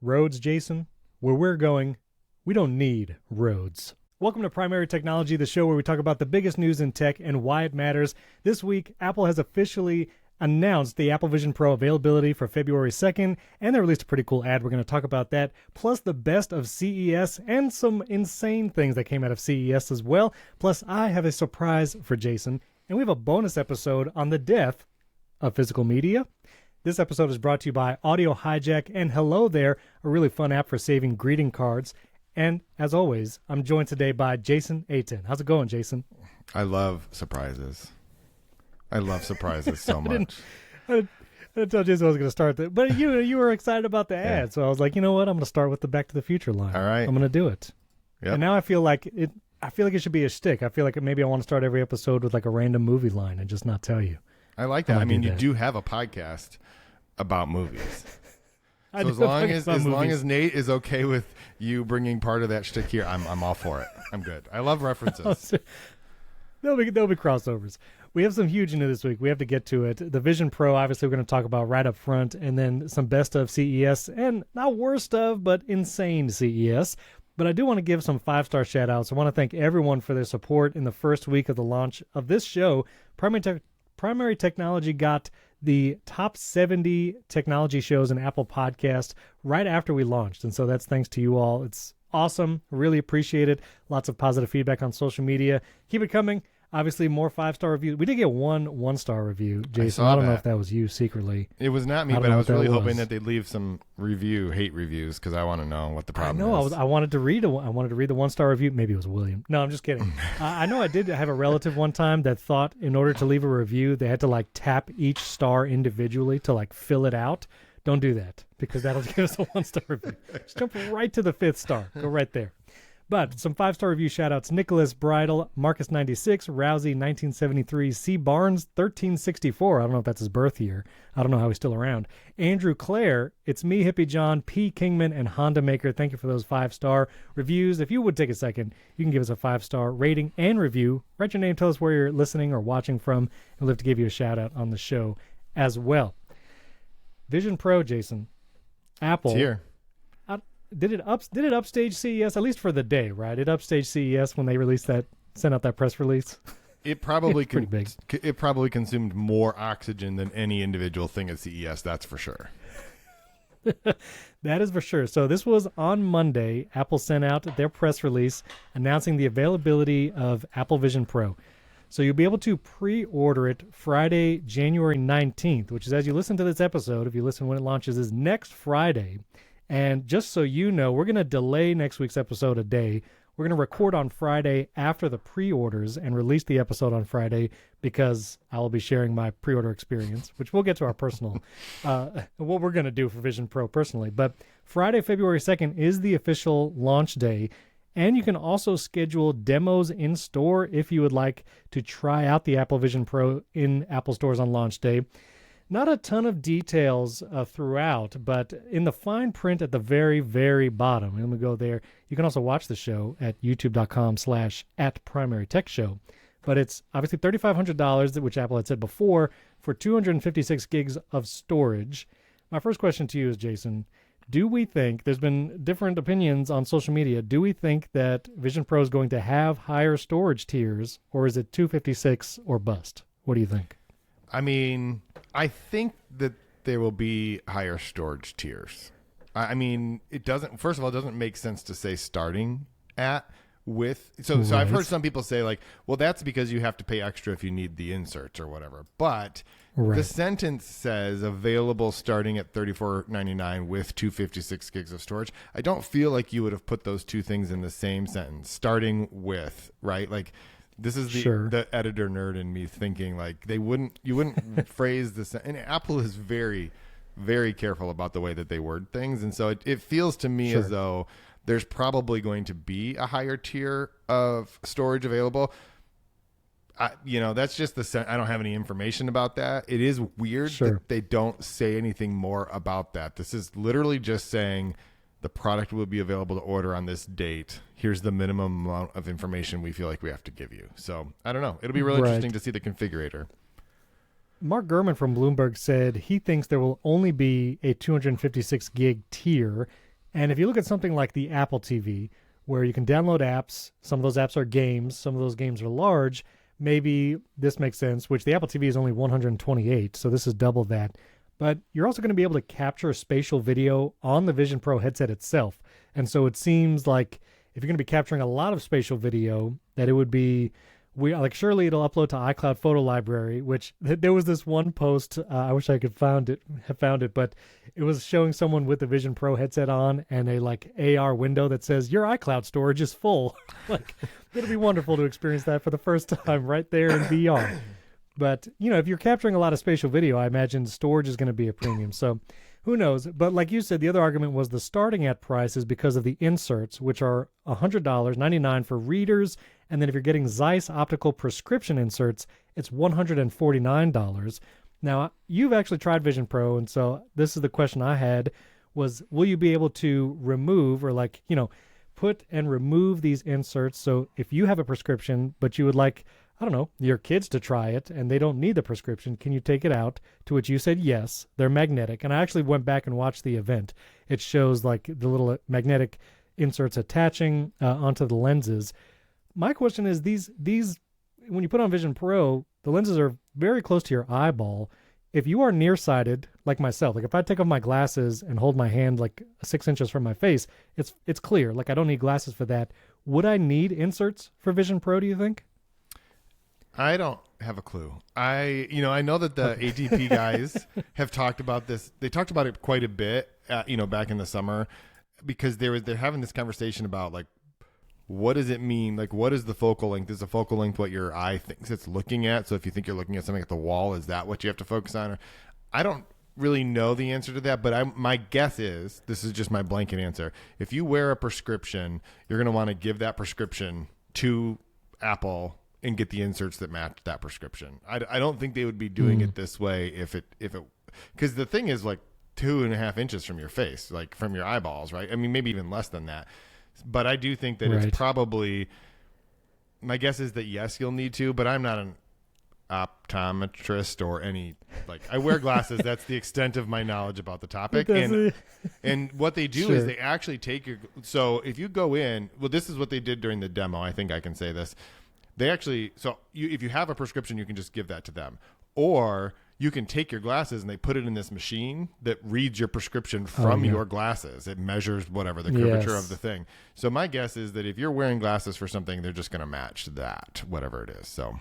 Roads, Jason? Where we're going, we don't need roads. Welcome to Primary Technology, the show where we talk about the biggest news in tech and why it matters. This week, Apple has officially announced the Apple Vision Pro availability for February 2nd, and they released a pretty cool ad. We're going to talk about that, plus the best of CES and some insane things that came out of CES as well. Plus, I have a surprise for Jason, and we have a bonus episode on the death of physical media. This episode is brought to you by Audio Hijack and Hello There, a really fun app for saving greeting cards. And as always, I'm joined today by Jason Aten. How's it going, Jason? I love surprises. I love surprises so much. I didn't tell Jason I was going to start that, but you were excited about the ad, so I was like, you know what? I'm going to start with the Back to the Future line. All right, I'm going to do it. Yep. And now I feel like it. I feel like it should be a shtick. I feel like maybe I want to start every episode with like a random movie line and just not tell you. I like that. I mean, you do have a podcast about movies. So as long as Nate is okay with you bringing part of that shtick here, I'm all for it. I'm good. I love references. There'll be crossovers. We have some huge news this week. We have to get to it. The Vision Pro, obviously, we're going to talk about right up front, and then some best of CES, and not worst of, but insane CES. But I do want to give some 5-star shout-outs. I want to thank everyone for their support in the first week of the launch of this show. Primary Technology got the top 70 technology shows in Apple Podcasts right after we launched. And so that's thanks to you all. It's awesome. Really appreciate it. Lots of positive feedback on social media. Keep it coming. Obviously, more 5-star reviews. We did get one star review, Jason. I don't know if that was you secretly. It was not me, but I was really hoping that they'd leave some hate reviews, because I want to know what the problem is. I wanted to read the 1-star review. Maybe it was William. No, I'm just kidding. I know I did have a relative one time that thought in order to leave a review, they had to like tap each star individually to like fill it out. Don't do that, because that'll give us a 1-star review. Just jump right to the 5th star. Go right there. But some 5-star review shout-outs: Nicholas Bridle, Marcus96, Rousey1973, C. Barnes 1364. I don't know if that's his birth year. I don't know how he's still around. Andrew Clare, It's Me, Hippie John, P. Kingman, and Honda Maker. Thank you for those 5-star reviews. If you would take a second, you can give us a 5-star rating and review. Write your name, tell us where you're listening or watching from, and we'll have to give you a shout-out on the show as well. Vision Pro, Jason. Apple. It's here. Did it upstage CES, at least for the day, right? It upstaged CES when they sent out that press release. It probably pretty big. It probably consumed more oxygen than any individual thing at CES. That's for sure. That is for sure. So this was on Monday. Apple sent out their press release announcing the availability of Apple Vision Pro. So you'll be able to pre-order it Friday, January 19th, which is, as you listen to this episode, if you listen when it launches, is next Friday. And just so you know, we're going to delay next week's episode a day. We're going to record on Friday after the pre-orders and release the episode on Friday, because I will be sharing my pre-order experience, which we'll get to our personal, what we're going to do for Vision Pro personally. But Friday, February 2nd is the official launch day. And you can also schedule demos in store if you would like to try out the Apple Vision Pro in Apple stores on launch day. Not a ton of details throughout, but in the fine print at the very, very bottom, and let me go there. You can also watch the show at youtube.com/@primarytechshow. But it's obviously $3,500, which Apple had said before, for 256 gigs of storage. My first question to you is, Jason, do we think, there's been different opinions on social media, do we think that Vision Pro is going to have higher storage tiers, or is it 256 or bust? What do you think? I mean, I think that there will be higher storage tiers. I mean, first of all, it doesn't make sense to say starting at with. So I've heard some people say like, well, that's because you have to pay extra if you need the inserts or whatever. But the sentence says available starting at $34.99 with 256 gigs of storage. I don't feel like you would have put those two things in the same sentence, starting with, right? Like, this is the editor nerd in me thinking like you wouldn't phrase this. And Apple is very, very careful about the way that they word things. And so it feels to me as though there's probably going to be a higher tier of storage available. That's just I don't have any information about that. It is weird that they don't say anything more about that. This is literally just saying the product will be available to order on this date. Here's the minimum amount of information we feel like we have to give you. So I don't know. It'll be really interesting to see the configurator. Mark Gurman from Bloomberg said he thinks there will only be a 256 gig tier. And if you look at something like the Apple TV, where you can download apps, some of those apps are games, some of those games are large, maybe this makes sense, which the Apple TV is only 128, so this is double that. But you're also going to be able to capture spatial video on the Vision Pro headset itself. And so it seems like if you're going to be capturing a lot of spatial video, that it would be surely it'll upload to iCloud Photo Library, which there was this one post, I wish I could have found it, but it was showing someone with the Vision Pro headset on and a like AR window that says your iCloud storage is full. Like, it'll be wonderful to experience that for the first time right there in VR. But, if you're capturing a lot of spatial video, I imagine storage is going to be a premium. So who knows? But like you said, the other argument was the starting at price is because of the inserts, which are $100, $99 for readers. And then if you're getting Zeiss optical prescription inserts, it's $149. Now, you've actually tried Vision Pro, and so this is the question I had was, will you be able to remove or put and remove these inserts? So if you have a prescription, but you would like, I don't know, your kids to try it and they don't need the prescription, can you take it out? To which you said yes, they're magnetic. And I actually went back and watched the event. It shows like the little magnetic inserts attaching onto the lenses. My question is, these when you put on Vision Pro, the lenses are very close to your eyeball. If you are nearsighted, like myself, like if I take off my glasses and hold my hand like 6 inches from my face, it's clear. Like I don't need glasses for that. Would I need inserts for Vision Pro, do you think? I don't have a clue. I know that the ATP guys have talked about this. They talked about it quite a bit, back in the summer, because they're having this conversation about like, what does it mean? Like, what is the focal length? Is the focal length what your eye thinks it's looking at? So if you think you're looking at something at the wall, is that what you have to focus on? Or, I don't really know the answer to that, but my guess is, this is just my blanket answer. If you wear a prescription, you're going to want to give that prescription to Apple and get the inserts that match that prescription. I don't think they would be doing it this way if it because the thing is like 2.5 inches from your face, like from your eyeballs, right? I mean, maybe even less than that. But I do think that it's probably, my guess is that yes, you'll need to, but I'm not an optometrist or any, like, I wear glasses. That's the extent of my knowledge about the topic. And what they do is they actually take so if you go in, well, this is what they did during the demo. I think I can say this. They actually, if you have a prescription, you can just give that to them. Or you can take your glasses and they put it in this machine that reads your prescription from your glasses. It measures whatever the curvature of the thing. So my guess is that if you're wearing glasses for something, they're just going to match that, whatever it is. So.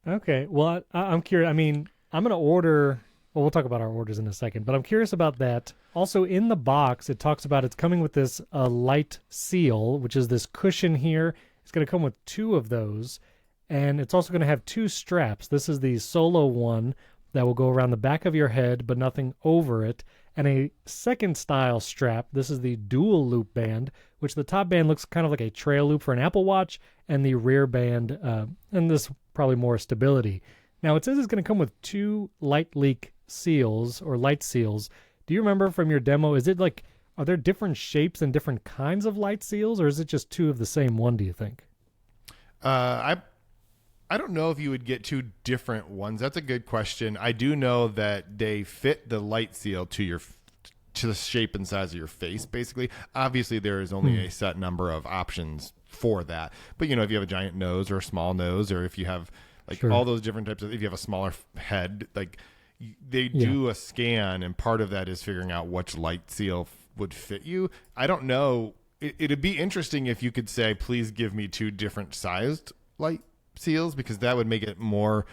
Okay. Well, I'm curious. I mean, I'm going to order. Well, we'll talk about our orders in a second, but I'm curious about that. Also, in the box, it talks about it's coming with this light seal, which is this cushion here. It's going to come with 2 of those. And it's also going to have 2 straps. This is the solo one that will go around the back of your head, but nothing over it. And a second style strap. This is the dual loop band, which the top band looks kind of like a trail loop for an Apple Watch, and the rear band, and this probably more stability. Now, it says it's going to come with 2 light leak seals or light seals. Do you remember from your demo, is it like, are there different shapes and different kinds of light seals, or is it just 2 of the same one, do you think? I don't know if you would get 2 different ones. That's a good question. I do know that they fit the light seal to the shape and size of your face, basically. Obviously, there is only a set number of options for that. But, if you have a giant nose or a small nose, or if you have all those different types of, if you have a smaller head, like they do a scan, and part of that is figuring out which light seal would fit you. I don't know. It'd be interesting if you could say, please give me 2 different sized light seals, because that would make it more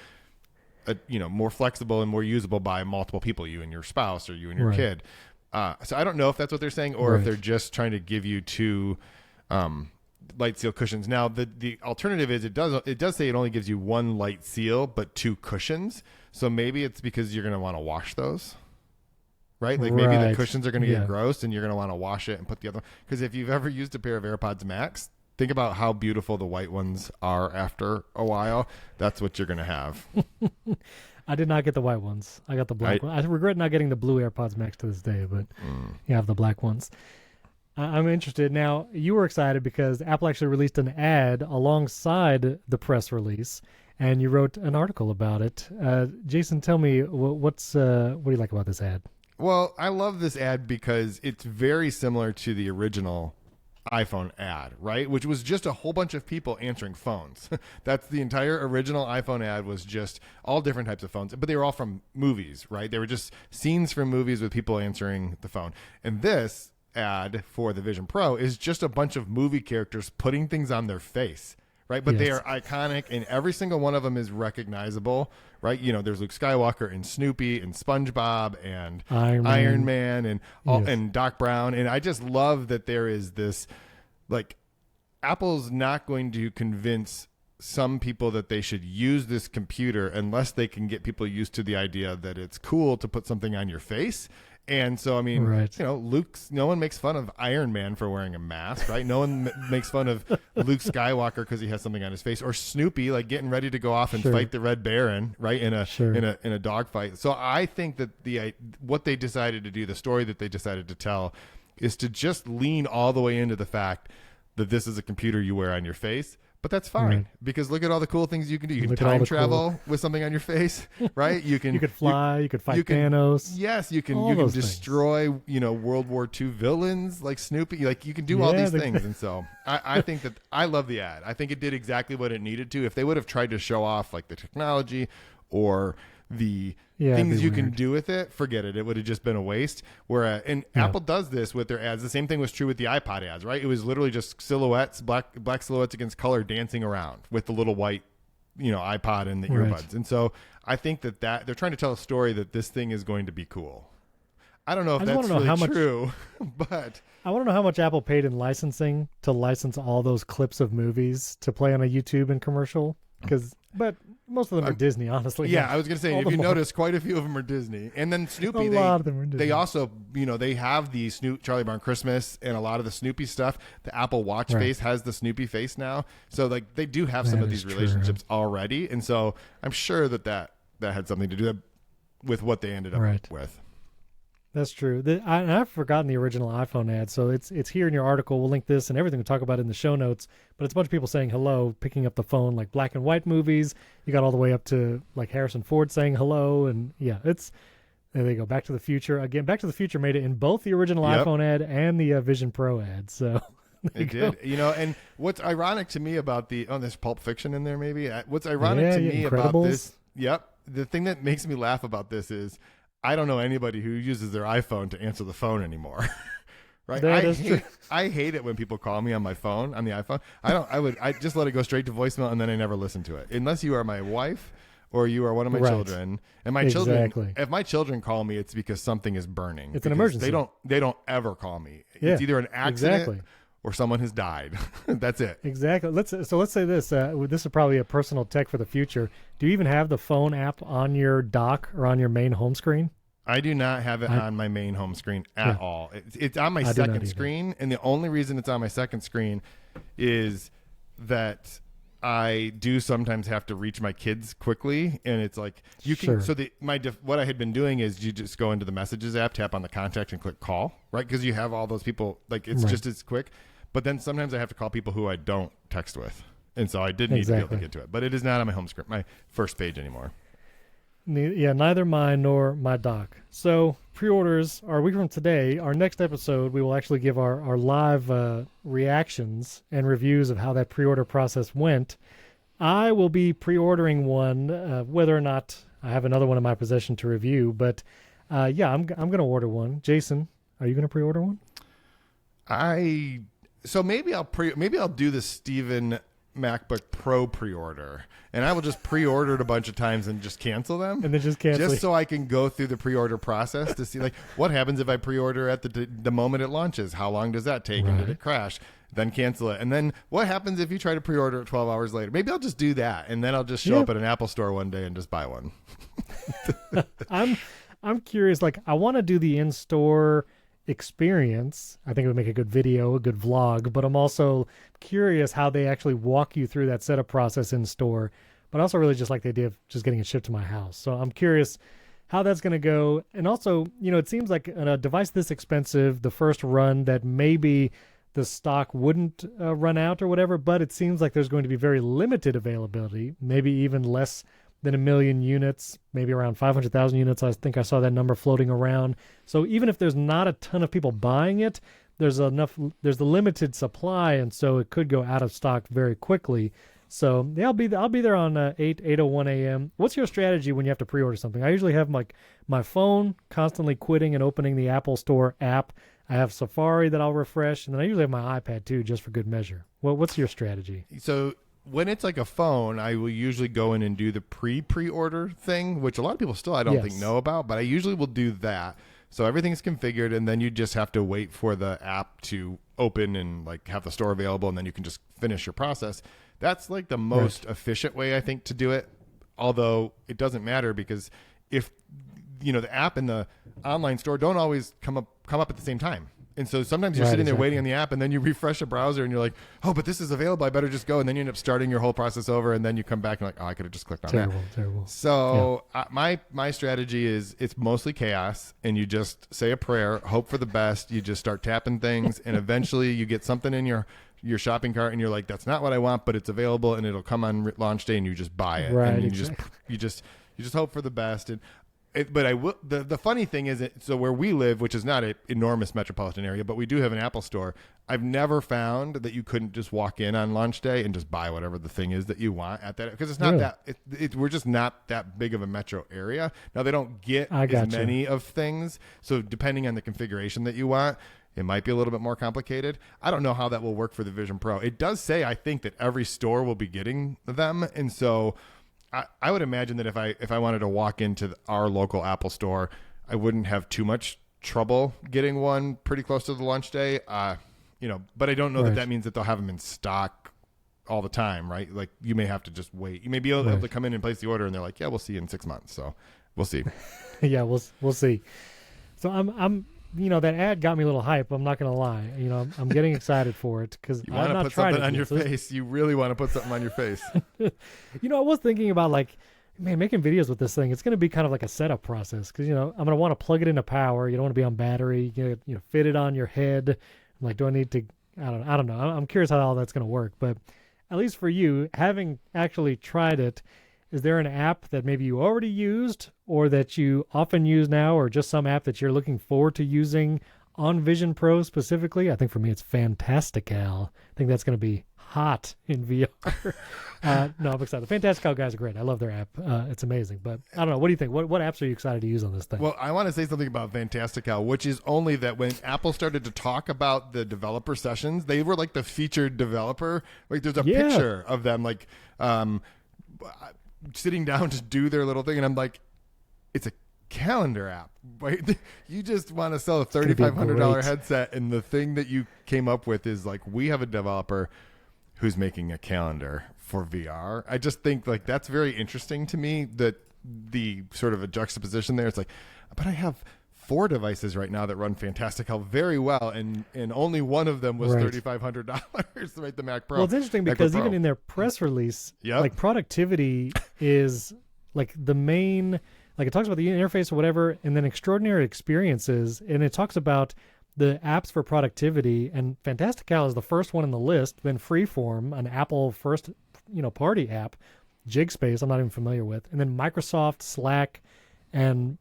more flexible and more usable by multiple people, you and your spouse or you and your kid. So I don't know if that's what they're saying, or if they're just trying to give you 2 light seal cushions. Now the alternative is it does say it only gives you 1 light seal but 2 cushions, so maybe it's because you're going to want to wash those, right? Like maybe the cushions are going to get gross and you're going to want to wash it and put the other, because if you've ever used a pair of AirPods Max, think about how beautiful the white ones are after a while. That's what you're going to have. I did not get the white ones. I got the black ones. I regret not getting the blue AirPods Max to this day, but you have the black ones. I'm interested. Now, you were excited because Apple actually released an ad alongside the press release, and you wrote an article about it. Jason, tell me, what do you like about this ad? Well, I love this ad because it's very similar to the original iPhone ad, right? Which was just a whole bunch of people answering phones. That's the entire original iPhone ad, was just all different types of phones, but they were all from movies, right? They were just scenes from movies with people answering the phone. And this ad for the Vision Pro is just a bunch of movie characters putting things on their face, right? But they are iconic, and every single one of them is recognizable, right? You know, there's Luke Skywalker and Snoopy and SpongeBob and Iron Man and and Doc Brown. And I just love that there is this, like, Apple's not going to convince some people that they should use this computer unless they can get people used to the idea that it's cool to put something on your face. And so, I mean, you know, no one makes fun of Iron Man for wearing a mask, right? No one makes fun of Luke Skywalker because he has something on his face, or Snoopy, like, getting ready to go off and fight the Red Baron, right? In a dog fight. So I think that what they decided to do, the story that they decided to tell, is to just lean all the way into the fact that this is a computer you wear on your face. But that's fine, because look at all the cool things you can do. You can time travel with something on your face, right? You could fly. You could fight Thanos. Yes, you can destroy, you know, World War II villains like Snoopy. Like, you can do all these things. And so I think that I love the ad. I think it did exactly what it needed to. If they would have tried to show off, like, the technology or the things you can do with it, forget it. It would have just been a waste. And Apple does this with their ads. The same thing was true with the iPod ads, right? It was literally just silhouettes, black silhouettes against color, dancing around with the little white, you know, iPod and the earbuds. And so I think that they're trying to tell a story that this thing is going to be cool. I don't know if that's really true, but I want to know how much Apple paid in licensing to license all those clips of movies to play on a YouTube and commercial. But most of them are Disney, honestly. Yeah, I was going to say, if you notice, quite a few of them are Disney. And then Snoopy, a lot of them are Disney. They also, you know, they have the Charlie Brown Christmas and a lot of the Snoopy stuff. The Apple Watch face has the Snoopy face now. So, like, they do have some of these relationships already. And so I'm sure that had something to do with what they ended up with. That's true. I've forgotten the original iPhone ad, so it's here in your article. We'll link this and everything. We'll talk about it in the show notes. But it's a bunch of people saying hello, picking up the phone, like black and white movies. You got all the way up to, like, Harrison Ford saying hello. And there they go. Back to the Future. Again, Back to the Future made it in both the original iPhone ad and the Vision Pro ad. So it did. You know, and what's ironic to me about there's Pulp Fiction in there maybe. What's ironic to me about this, the thing that makes me laugh about this is, I don't know anybody who uses their iPhone to answer the phone anymore. Right? I hate it when people call me on my phone, on the iPhone. I just let it go straight to voicemail, and then I never listen to it. Unless you are my wife or you are one of my children. And my children, if my children call me, it's because something is burning. It's an emergency. They don't ever call me. It's either an accident or someone has died. That's it. Exactly. Let's say this. This is probably a personal tech for the future. Do you even have the phone app on your dock or on your main home screen? I do not have it on my main home screen at all. It's on my second screen, and the only reason it's on my second screen is that I do sometimes have to reach my kids quickly, and it's like you can. So what I had been doing is you just go into the Messages app, tap on the contact, and click call, right? Because you have all those people. Like, it's just as quick. But then sometimes I have to call people who I don't text with, and so I did need to be able to get to it. But it is not on my home screen, my first page anymore. Yeah, neither mine nor my dock. So pre-orders are a week from today. Our next episode, we will actually give our live reactions and reviews of how that pre-order process went. I will be pre-ordering one, whether or not I have another one in my possession to review. But I'm going to order one. Jason, are you going to pre-order one? So maybe I'll do the Steven MacBook Pro pre-order, and I will just pre-order it a bunch of times and just cancel them, and then just cancel, just so I can go through the pre-order process to see, like, what happens if I pre-order at the moment it launches. How long does that take? And did it crash? Then cancel it. And then what happens if you try to pre-order it 12 hours later? Maybe I'll just do that, and then I'll just show up at an Apple store one day and just buy one. I'm curious. Like, I want to do the in-store experience. I think it would make a good video, a good vlog, but I'm also curious how they actually walk you through that setup process in store. But I also really just like the idea of just getting it shipped to my house. So I'm curious how that's going to go. And also, you know, it seems like a device this expensive, the first run, that maybe the stock wouldn't run out or whatever, but it seems like there's going to be very limited availability, maybe even less than 1 million units, maybe around 500,000 units. I think I saw that number floating around. So even if there's not a ton of people buying it, there's the limited supply, and so it could go out of stock very quickly. So yeah, I'll be there on 8:01 a.m. What's your strategy when you have to pre-order something? I usually have like my phone constantly quitting and opening the Apple Store app. I have Safari that I'll refresh, and then I usually have my iPad too, just for good measure. What's your strategy? So when it's like a phone, I will usually go in and do the pre-order thing, which a lot of people still I don't think know about, but I usually will do that. So everything's configured, and then you just have to wait for the app to open and like have the store available, and then you can just finish your process. That's like the most efficient way, I think, to do it. Although it doesn't matter, because if the app and the online store don't always come up at the same time. And so sometimes you're sitting there waiting on the app, and then you refresh a browser and you're like, oh, but this is available, I better just go. And then you end up starting your whole process over, and then you come back and like, oh, I could have just clicked on that. Terrible. So my strategy is it's mostly chaos, and you just say a prayer, hope for the best. You just start tapping things, and eventually you get something in your shopping cart, and you're like, that's not what I want, but it's available, and it'll come on launch day, and you just buy it. Right, and you just hope for the best. And but I will. The funny thing is, so where we live, which is not an enormous metropolitan area, but we do have an Apple store. I've never found that you couldn't just walk in on launch day and just buy whatever the thing is that you want at that, because it's not that. We're just not that big of a metro area. Now they don't get as many of things, so depending on the configuration that you want, it might be a little bit more complicated. I don't know how that will work for the Vision Pro. It does say, I think, that every store will be getting them, and so I would imagine that if I wanted to walk into our local Apple store, I wouldn't have too much trouble getting one pretty close to the launch day. But I don't know that means that they'll have them in stock all the time, right? Like you may have to just wait. You may be able to come in and place the order, and they're like, yeah, we'll see you in 6 months. So we'll see. Yeah, we'll see. So I'm that ad got me a little hype. I'm not going to lie. I'm getting excited for it because you want to put something on your face. You really want to put something on your face. I was thinking about making videos with this thing. It's going to be kind of like a setup process because, I'm going to want to plug it into power. You don't want to be on battery. Fit it on your head. I'm like, do I need to? I don't know. I'm curious how all that's going to work. But at least for you, having actually tried it, is there an app that maybe you already used or that you often use now, or just some app that you're looking forward to using on Vision Pro specifically? I think for me it's Fantastical. I think that's going to be hot in VR. No, I'm excited. The Fantastical guys are great. I love their app. It's amazing. But I don't know. What do you think? What apps are you excited to use on this thing? Well, I want to say something about Fantastical, which is only that when Apple started to talk about the developer sessions, they were like the featured developer. Like there's a picture of them like sitting down to do their little thing, and I'm like, it's a calendar app. Right? You just want to sell a $3,500 headset, and the thing that you came up with is like, we have a developer who's making a calendar for VR. I just think like that's very interesting to me, that the sort of a juxtaposition there. It's like, but I have 4 devices right now that run Fantastical very well, and only one of them was $3,500, right? The Mac Pro. Well, it's interesting because even in their press release, like productivity is like the main, like it talks about the interface or whatever, and then extraordinary experiences, and it talks about the apps for productivity, and Fantastical is the first one in the list. Then Freeform, an Apple first, party app, Jigspace, I'm not even familiar with, and then Microsoft, Slack, and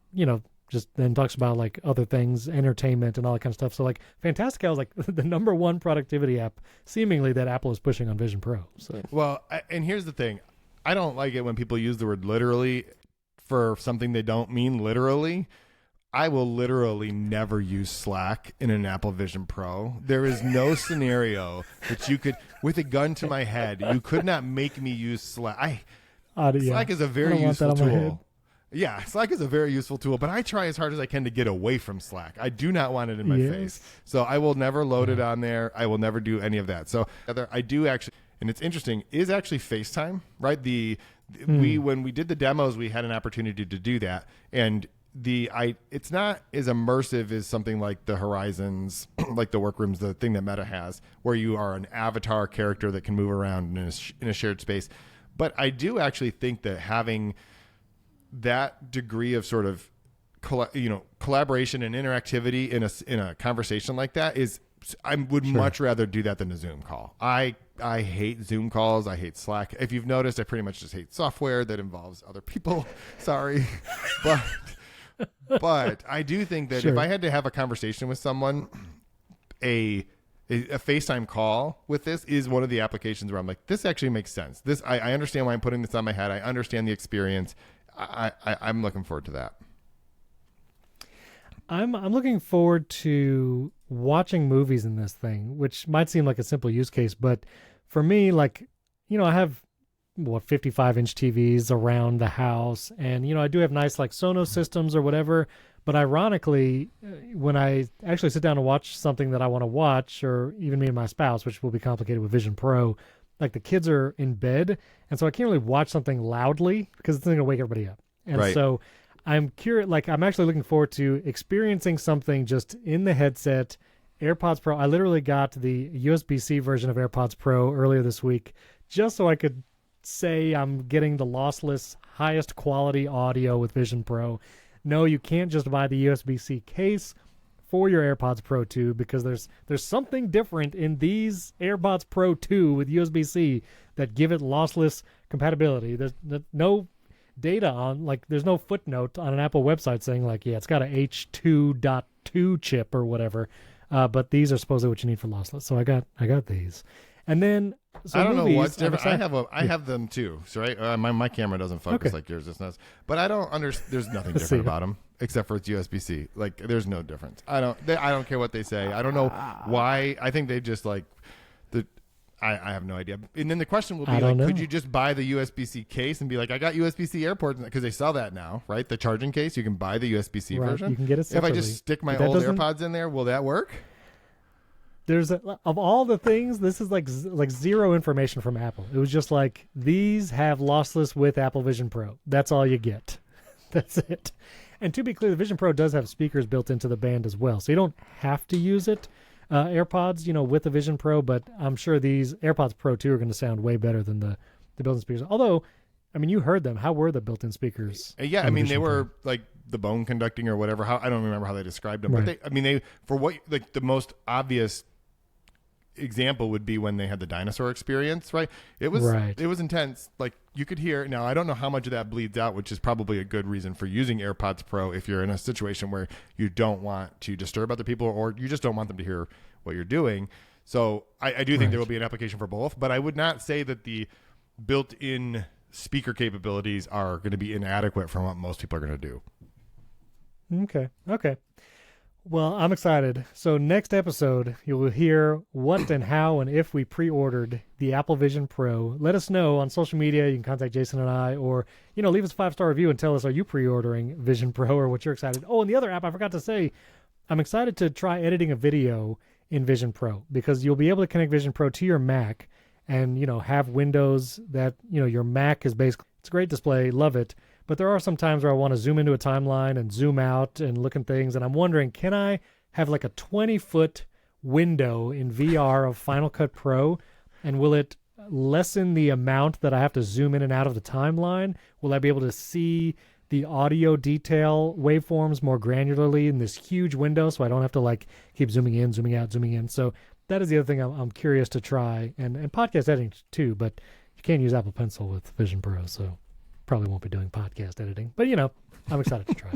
just then talks about like other things, entertainment and all that kind of stuff. So like Fantastical is like the number one productivity app seemingly that Apple is pushing on Vision Pro. So and here's the thing. I don't like it when people use the word literally for something they don't mean literally. I will literally never use Slack in an Apple Vision Pro. There is no scenario that you could, with a gun to my head, you could not make me use Slack. Slack is a very useful tool. Yeah, Slack is a very useful tool, but I try as hard as I can to get away from Slack. I do not want it in my face. So I will never load it on there. I will never do any of that. So I do actually, and it's interesting, is actually FaceTime, right? When we did the demos, we had an opportunity to do that. And it's not as immersive as something like the Horizons, like the Workrooms, the thing that Meta has, where you are an avatar character that can move around in a shared space. But I do actually think that having that degree of sort of collaboration and interactivity in a conversation like that is I would much rather do that than a Zoom call. I hate Zoom calls. I hate Slack. If you've noticed, I pretty much just hate software that involves other people. Sorry. But I do think that if I had to have a conversation with someone, a FaceTime call with this is one of the applications where I'm like, this actually makes sense. I understand why I'm putting this on my head. I understand the experience. I'm looking forward to that. I'm looking forward to watching movies in this thing, which might seem like a simple use case, but for me, like, I have 55-inch TVs around the house, and I do have nice like Sonos systems or whatever. But ironically, when I actually sit down to watch something that I want to watch, or even me and my spouse, which will be complicated with Vision Pro, like the kids are in bed, and so I can't really watch something loudly because it's going to wake everybody up. And so I'm curious, like I'm actually looking forward to experiencing something just in the headset. AirPods Pro, I literally got the USB-C version of AirPods Pro earlier this week just so I could say I'm getting the lossless, highest quality audio with Vision Pro. No, you can't just buy the USB-C case for your AirPods Pro 2 because there's something different in these AirPods Pro 2 with USB-C that give it lossless compatibility. There's no data on, like, there's no footnote on an Apple website saying, like, yeah, it's got a H2.2 chip or whatever, but these are supposedly what you need for lossless. So I got these. And then I don't know what's different. I have them too. So right, my camera doesn't focus like yours. It's nuts. But I don't understand. There's nothing different about them except for it's USB-C. Like there's no difference. I don't care what they say. I don't know why. I think they just like the. I have no idea. And then the question will be like, could you just buy the USB-C case and be like, I got USB-C AirPods because they sell that now, right? The charging case, you can buy the USB-C version. You can get it separately. If I just stick my old AirPods in there, will that work? Of all the things, this is like zero information from Apple. It was just like, these have lossless with Apple Vision Pro. That's all you get. That's it. And to be clear, the Vision Pro does have speakers built into the band as well, so you don't have to use it. AirPods, with the Vision Pro, but I'm sure these AirPods Pro 2 are going to sound way better than the built-in speakers. Although, I mean, you heard them. How were the built-in speakers? Yeah, I mean, they were like the bone conducting or whatever. I don't remember how they described them, but they for what, like, the most obvious example would be when they had the dinosaur experience, right? It was intense. Like, you could hear. Now, I don't know how much of that bleeds out, which is probably a good reason for using AirPods Pro if you're in a situation where you don't want to disturb other people or you just don't want them to hear what you're doing. So I do think there will be an application for both, but I would not say that the built-in speaker capabilities are going to be inadequate from what most people are going to do. Okay. Well, I'm excited. So next episode, you will hear what and how and if we pre-ordered the Apple Vision Pro. Let us know on social media. You can contact Jason and I, or, leave us a 5-star review and tell us, are you pre-ordering Vision Pro or what you're excited? Oh, and the other app, I forgot to say, I'm excited to try editing a video in Vision Pro because you'll be able to connect Vision Pro to your Mac and, have windows that, your Mac is basically, it's a great display, love it. But there are some times where I want to zoom into a timeline and zoom out and look at things. And I'm wondering, can I have like a 20-foot window in VR of Final Cut Pro? And will it lessen the amount that I have to zoom in and out of the timeline? Will I be able to see the audio detail waveforms more granularly in this huge window so I don't have to like keep zooming in, zooming out, zooming in? So that is the other thing I'm curious to try. And podcast editing too, but you can't use Apple Pencil with Vision Pro, so probably won't be doing podcast editing, but I'm excited to try.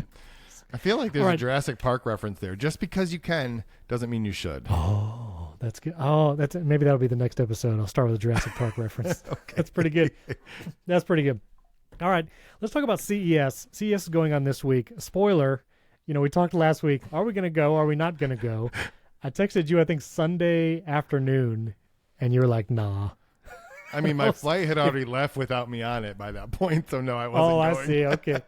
I feel like there's a Jurassic Park reference there. Just because you can doesn't mean you should. Oh, that's good. Oh, maybe that'll be the next episode. I'll start with a Jurassic Park reference. Okay. That's pretty good. That's pretty good. All right, let's talk about CES. CES is going on this week. Spoiler, we talked last week. Are we going to go? Are we not going to go? I texted you, I think, Sunday afternoon, and you were like, nah. I mean, my flight had already left without me on it by that point, so no, I wasn't going. I see. Okay.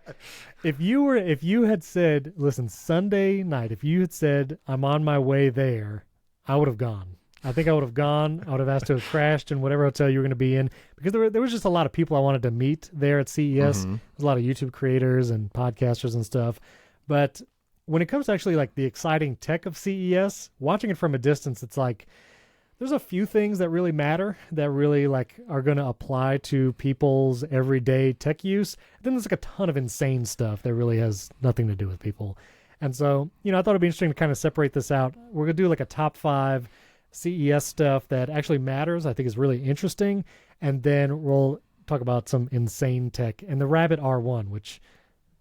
If you had said, listen, Sunday night, if you had said, I'm on my way there, I would have gone. I think I would have gone. I would have asked to have crashed in whatever hotel you were going to be in because there was just a lot of people I wanted to meet there at CES. Mm-hmm. There's a lot of YouTube creators and podcasters and stuff. But when it comes to actually like the exciting tech of CES, watching it from a distance, it's like, there's a few things that really matter that really like are going to apply to people's everyday tech use. Then there's like a ton of insane stuff that really has nothing to do with people. And so, I thought it'd be interesting to kind of separate this out. We're going to do like a top 5 CES stuff that actually matters, I think is really interesting. And then we'll talk about some insane tech and the Rabbit R1, which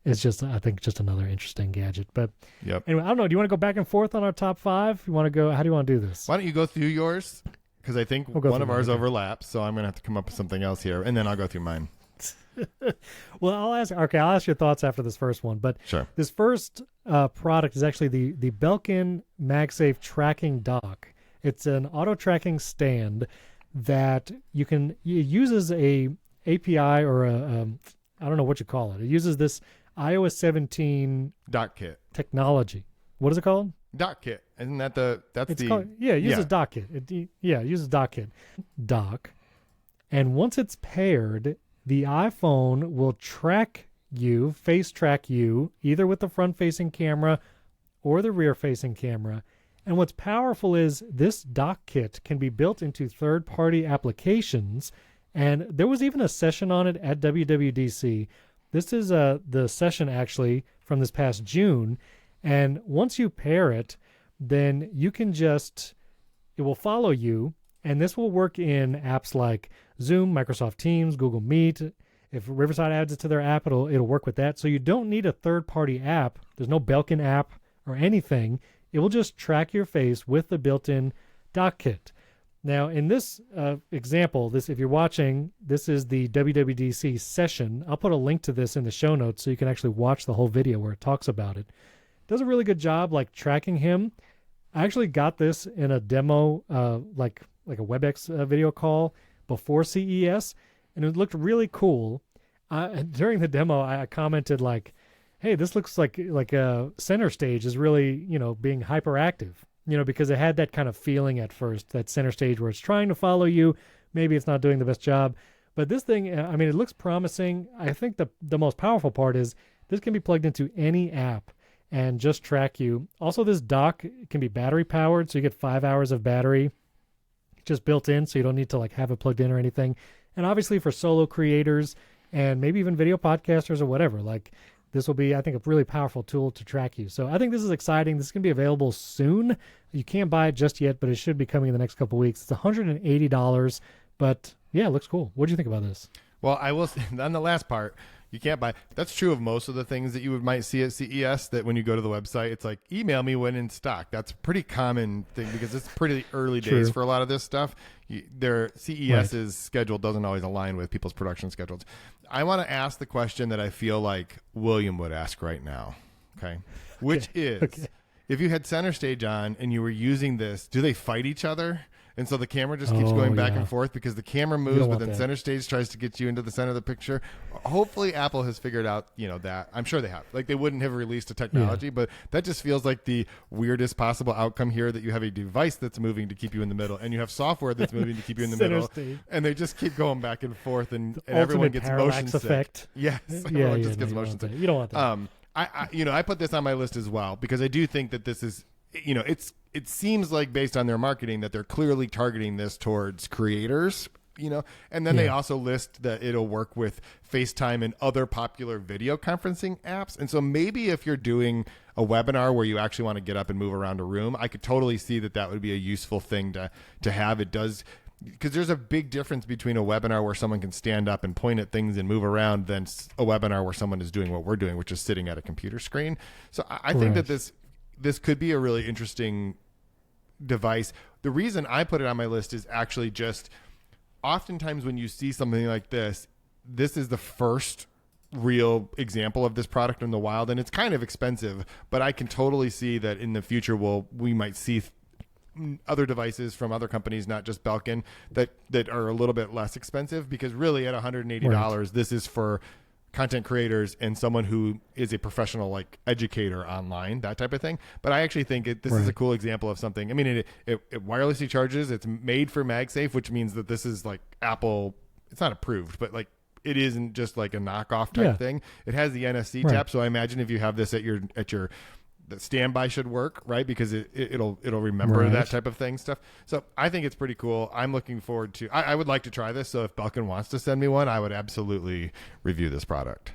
is just, I think, just another interesting gadget. But anyway, I don't know. Do you want to go back and forth on our top 5? You want to go? How do you want to do this? Why don't you go through yours? Because I think one of ours overlaps, so I'm going to have to come up with something else here, and then I'll go through mine. Well, I'll ask your thoughts after this first one. But sure. This first product is actually the Belkin MagSafe tracking dock. It's an auto tracking stand that it uses a API or a I don't know what you call it. It uses this iOS 17 DockKit technology. What is it called? DockKit. Isn't that it uses DockKit. It uses DockKit. Dock. And once it's paired, the iPhone will face track you, either with the front-facing camera or the rear-facing camera. And what's powerful is this DockKit can be built into third-party applications. And there was even a session on it at WWDC. This is the session actually from this past June. And once you pair it, then you can it will follow you. And this will work in apps like Zoom, Microsoft Teams, Google Meet. If Riverside adds it to their app, it'll work with that. So you don't need a third-party app. There's no Belkin app or anything. It will just track your face with the built-in DockKit. Now, in this example, if you're watching, this is the WWDC session. I'll put a link to this in the show notes so you can actually watch the whole video where it talks about it. Does a really good job tracking him. I actually got this in a demo, like a WebEx video call before CES, and it looked really cool. During the demo, I commented hey, this looks like center stage is really, being hyperactive, because it had that kind of feeling at first, that center stage where it's trying to follow you. Maybe it's not doing the best job. But this thing, it looks promising. I think the most powerful part is this can be plugged into any app and just track you. Also, this dock can be battery powered, so you get 5 hours of battery just built in, so you don't need to have it plugged in or anything. And obviously for solo creators and maybe even video podcasters or whatever, this will be, I think, a really powerful tool to track you. So I think this is exciting. This is going to be available soon. You can't buy it just yet, but it should be coming in the next couple of weeks. It's $180, but yeah, it looks cool. What do you think about this? Well, I will say, on the last part, you can't buy. That's true of most of the things that you might see at CES, that when you go to the website, it's like, email me when in stock. That's a pretty common thing because it's pretty early days for a lot of this stuff. Their CES's schedule doesn't always align with people's production schedules. I want to ask the question that I feel like William would ask right now, okay? Which is, if you had center stage on and you were using this, do they fight each other? And so the camera just keeps going back and forth because the camera moves, but then center stage tries to get you into the center of the picture. Hopefully Apple has figured out, that. I'm sure they have. They wouldn't have released a technology, but that just feels like the weirdest possible outcome here, that you have a device that's moving to keep you in the middle and you have software that's moving to keep you in the middle. Stage. And they just keep going back and forth and everyone gets motion effect. sick. Yes. Everyone just gets motion sick. You don't want that. I put this on my list as well because I do think that this is, it seems like based on their marketing that they're clearly targeting this towards creators, and then they also list that it'll work with FaceTime and other popular video conferencing apps. And so maybe if you're doing a webinar where you actually want to get up and move around a room, I could totally see that would be a useful thing to have. It does, because there's a big difference between a webinar where someone can stand up and point at things and move around than a webinar where someone is doing what we're doing, which is sitting at a computer screen. So I think that this could be a really interesting device. The reason I put it on my list is actually just oftentimes when you see something like this is the first real example of this product in the wild, and it's kind of expensive, but I can totally see that in the future we might see other devices from other companies, not just Belkin, that are a little bit less expensive, because really at $180, this is for content creators and someone who is a professional educator online, that type of thing. But I actually think this is a cool example of something. It wirelessly charges. It's made for MagSafe, which means that this is Apple. It's not approved, but it isn't just a knockoff type thing. It has the NFC tap, so I imagine if you have this at your the standby should work, right? Because it'll remember that type of thing stuff. So I think it's pretty cool. I'm looking forward to. I would like to try this. So if Belkin wants to send me one, I would absolutely review this product.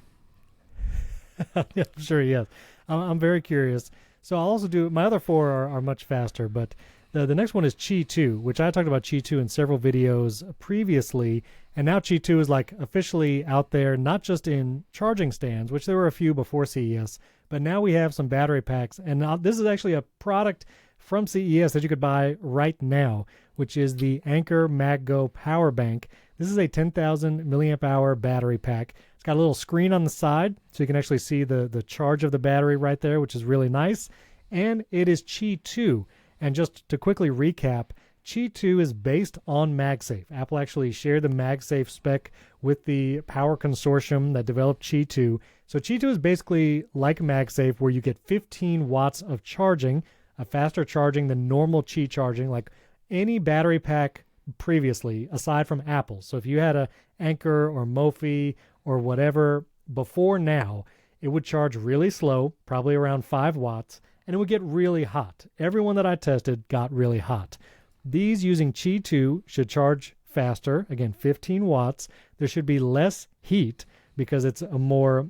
Yeah, sure, yes. I'm very curious. So I'll also do my other four are much faster, but the next one is Qi 2, which I talked about Qi 2 in several videos previously, and now Qi 2 is like officially out there, not just in charging stands, which there were a few before CES, but now we have some battery packs, and now this is actually a product from CES that you could buy right now, which is the Anker MagGo Power Bank. This is a 10,000 milliamp hour battery pack. It's got a little screen on the side, so you can actually see the charge of the battery right there, which is really nice. And it is Qi 2. And just to quickly recap, Qi 2 is based on MagSafe. Apple actually shared the MagSafe spec with the Power Consortium that developed Qi 2. So Qi 2 is basically like MagSafe, where you get 15 watts of charging, a faster charging than normal Qi charging, like any battery pack previously, aside from Apple. So if you had a Anker or Mophie or whatever before now, it would charge really slow, probably around 5 watts, and it would get really hot. Everyone that I tested got really hot. These using Qi 2 should charge faster, again, 15 watts. There should be less heat because it's a more,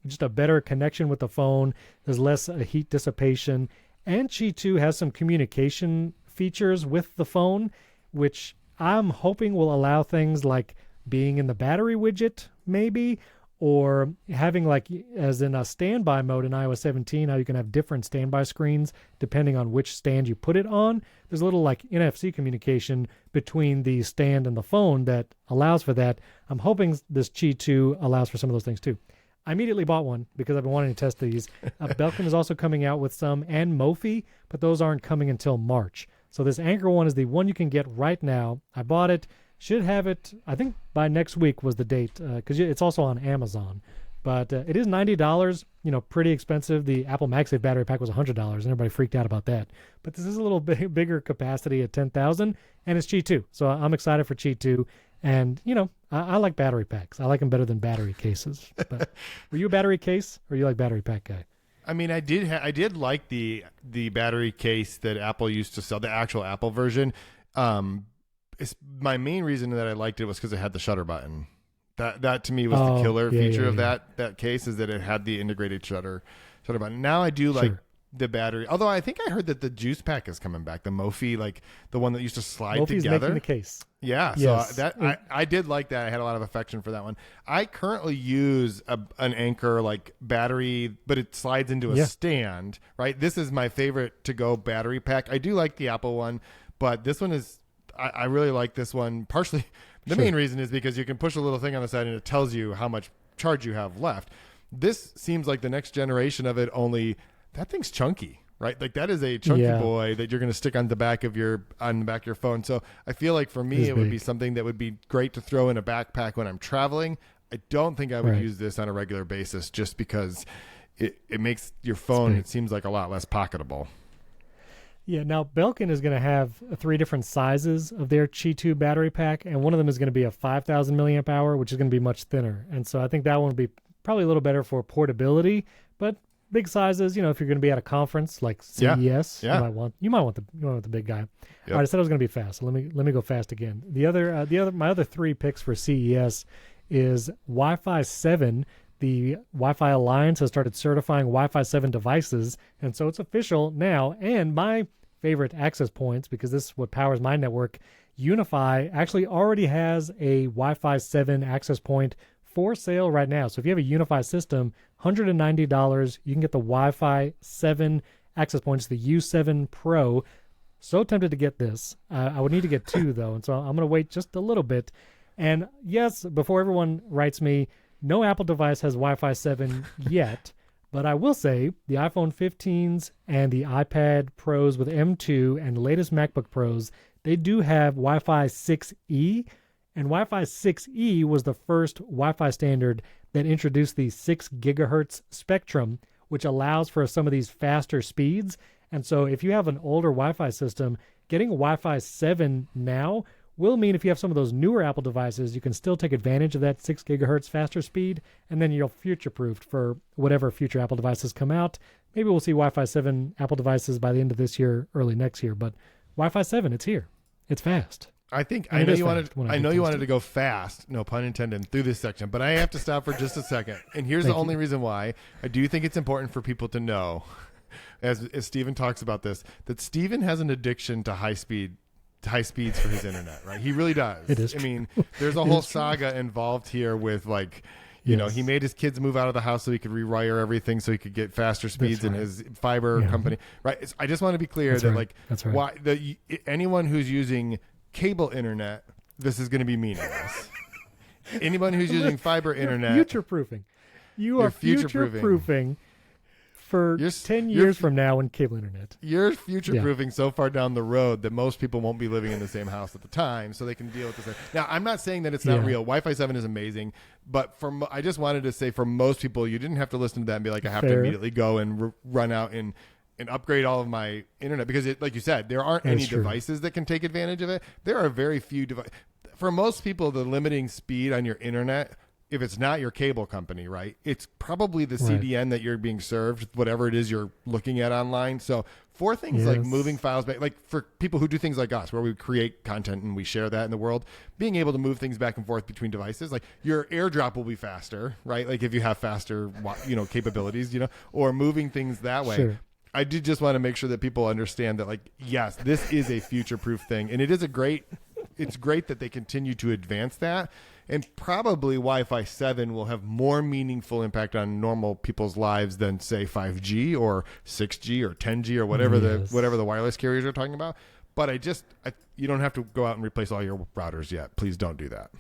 just a better connection with the phone. There's less heat dissipation. And Qi 2 has some communication features with the phone, which I'm hoping will allow things like being in the battery widget, maybe, or having like as in a standby mode in iOS 17, how you can have different standby screens depending on which stand you put it on. There's a little like NFC communication between the stand and the phone that allows for that. I'm hoping this Qi 2 allows for some of those things too. I immediately bought one because I've been wanting to test these. Belkin is also coming out with some, and Mophie, but those aren't coming until March. So this Anker one is the one you can get right now. I bought it. Should have it, I think by next week was the date, because it's also on Amazon. But it is $90, pretty expensive. The Apple MagSafe battery pack was $100, and everybody freaked out about that. But this is a little bigger capacity at 10,000, and it's Qi 2. So I'm excited for Qi 2. And, I like battery packs. I like them better than battery cases. But were you a battery case, or you like battery pack guy? I mean, I did like the battery case that Apple used to sell, the actual Apple version. My main reason that I liked it was because it had the shutter button. That to me was the killer feature of that case, is that it had the integrated shutter button. Now I do like the battery, although I think I heard that the juice pack is coming back, the Mophie, like the one that used to slide Mophie's together. Making the case. Yeah, yes. So I did like that. I had a lot of affection for that one. I currently use an Anker like battery, but it slides into a stand, right? This is my favorite to-go battery pack. I do like the Apple one, but this one is, I really like this one. Partially, the main reason is because you can push a little thing on the side and it tells you how much charge you have left. This seems like the next generation of it, only that thing's chunky, right? Like that is a chunky boy that you're going to stick on the back of your phone. So I feel like for me, it would be something that would be great to throw in a backpack when I'm traveling. I don't think I would use this on a regular basis, just because it makes your phone, it seems like, a lot less pocketable. Yeah, now Belkin is going to have 3 different sizes of their Qi 2 battery pack, and one of them is going to be a 5,000 milliamp hour, which is going to be much thinner. And so I think that one will be probably a little better for portability, but big sizes, if you're going to be at a conference like CES, you might want the big guy. All right, I said I was going to be fast, so let me go fast again. My other 3 picks for CES is Wi-Fi 7. The Wi-Fi Alliance has started certifying Wi-Fi 7 devices, and so it's official now. And my favorite access points, because this is what powers my network, Unify actually already has a Wi-Fi 7 access point for sale right now. So if you have a Unify system, $190, you can get the Wi-Fi 7 access points, the U7 Pro. So tempted to get this. I would need to get 2, though, and so I'm going to wait just a little bit. And yes, before everyone writes me, no Apple device has Wi-Fi 7 yet, but I will say the iPhone 15s and the iPad Pros with M2 and the latest MacBook Pros, they do have Wi-Fi 6E, and Wi-Fi 6E was the first Wi-Fi standard that introduced the 6 gigahertz spectrum, which allows for some of these faster speeds. And so if you have an older Wi-Fi system, getting Wi-Fi 7 now will mean if you have some of those newer Apple devices, you can still take advantage of that 6 gigahertz faster speed, and then you're future-proofed for whatever future Apple devices come out. Maybe we'll see Wi-Fi 7 Apple devices by the end of this year, early next year, but Wi-Fi 7, it's here. It's fast. I know you wanted to go fast, no pun intended, through this section, but I have to stop for just a second. And here's the only reason why. I do think it's important for people to know, as Stephen talks about this, that Stephen has an addiction to high speeds for his internet, right? He really does. It is I mean, there's a whole saga involved here with like, you know, he made his kids move out of the house so he could rewire everything so he could get faster speeds in his fiber company, right? I just want to be clear that anyone who's using cable internet, this is going to be meaningless. Anyone who's using fiber internet, future-proofing. You are future-proofing for 10 years from now in cable internet. You're future-proofing so far down the road that most people won't be living in the same house at the time, so they can deal with this. Now, I'm not saying that it's not real. Wi-Fi 7 is amazing, but I just wanted to say for most people, you didn't have to listen to that and be like, I have to immediately go and run out and upgrade all of my internet, because like you said, there aren't any devices that can take advantage of it. There are very few devices. For most people, the limiting speed on your internet, if it's not your cable company, right, it's probably the CDN that you're being served, whatever it is you're looking at online. So for things like moving files back, like for people who do things like us, where we create content and we share that in the world, being able to move things back and forth between devices, like your AirDrop will be faster, right? Like if you have faster, capabilities, or moving things that way. Sure. I did just want to make sure that people understand that, like, yes, this is a future-proof thing, and it's great that they continue to advance that, and probably Wi-Fi 7 will have more meaningful impact on normal people's lives than, say, 5G or 6G or 10G or whatever the wireless carriers are talking about. But you don't have to go out and replace all your routers yet. Please don't do that.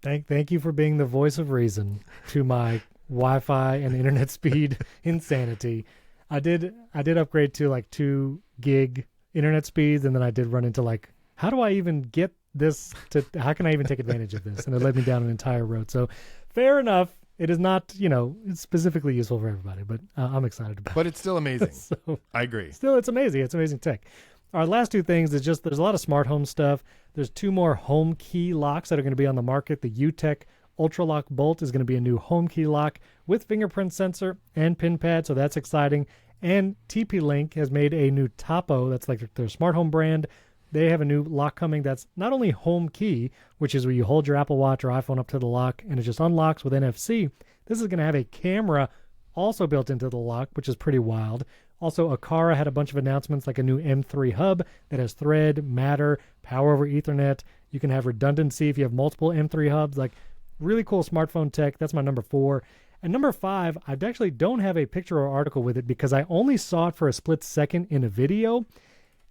Thank you for being the voice of reason to my Wi-Fi and internet speed insanity. I did upgrade to like 2 gig internet speeds, and then I did run into like, how do I even get this how can I even take advantage of this? And it led me down an entire road. So fair enough. It is not, it's specifically useful for everybody, but I'm excited about it. But it's still amazing. So, I agree. Still, it's amazing. It's amazing tech. Our last 2 things is just, there's a lot of smart home stuff. There's 2 more home key locks that are going to be on the market. The UTech UltraLock Bolt is going to be a new home key lock with fingerprint sensor and pin pad, so that's exciting. And TP-Link has made a new Topo, that's like their smart home brand. They have a new lock coming that's not only home key, which is where you hold your Apple Watch or iPhone up to the lock and it just unlocks with NFC. This is going to have a camera also built into the lock, which is pretty wild. Also, Akara had a bunch of announcements, like a new M3 hub that has Thread, Matter, power over Ethernet. You can have redundancy if you have multiple M3 hubs. Like, really cool smartphone tech. That's my number 4. And number 5, I actually don't have a picture or article with it because I only saw it for a split second in a video,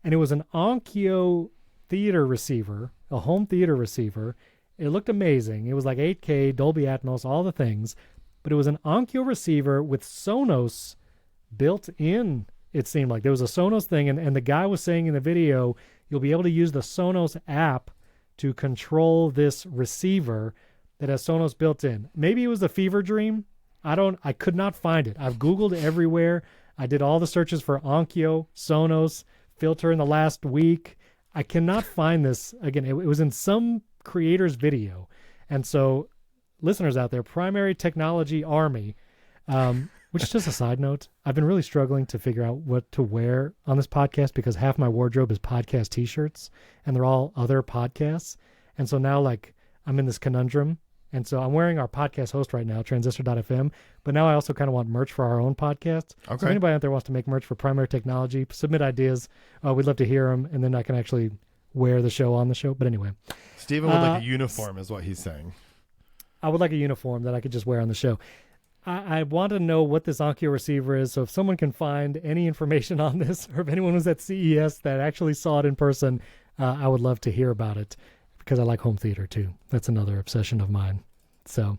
and it was an Onkyo theater receiver, a home theater receiver. It looked amazing. It was like 8K, Dolby Atmos, all the things, but it was an Onkyo receiver with Sonos built in. It seemed like there was a Sonos thing, and the guy was saying in the video, you'll be able to use the Sonos app to control this receiver that has Sonos built in. Maybe it was a fever dream. I could not find it. I've Googled everywhere. I did all the searches for Onkyo, Sonos, filter in the last week. I cannot find this. Again, it was in some creator's video. And so, listeners out there, Primary Technology Army, which is just a side note, I've been really struggling to figure out what to wear on this podcast because half my wardrobe is podcast t-shirts, and they're all other podcasts. And so now, like, I'm in this conundrum. And so I'm wearing our podcast host right now, transistor.fm, but now I also kind of want merch for our own podcast. Okay. So if anybody out there wants to make merch for Primary Technology, submit ideas. We'd love to hear them, and then I can actually wear the show on the show. But anyway. Stephen would like a uniform is what he's saying. I would like a uniform that I could just wear on the show. I want to know what this Onkyo receiver is, so if someone can find any information on this, or if anyone was at CES that actually saw it in person, I would love to hear about it. Because I like home theater too. That's another obsession of mine. So,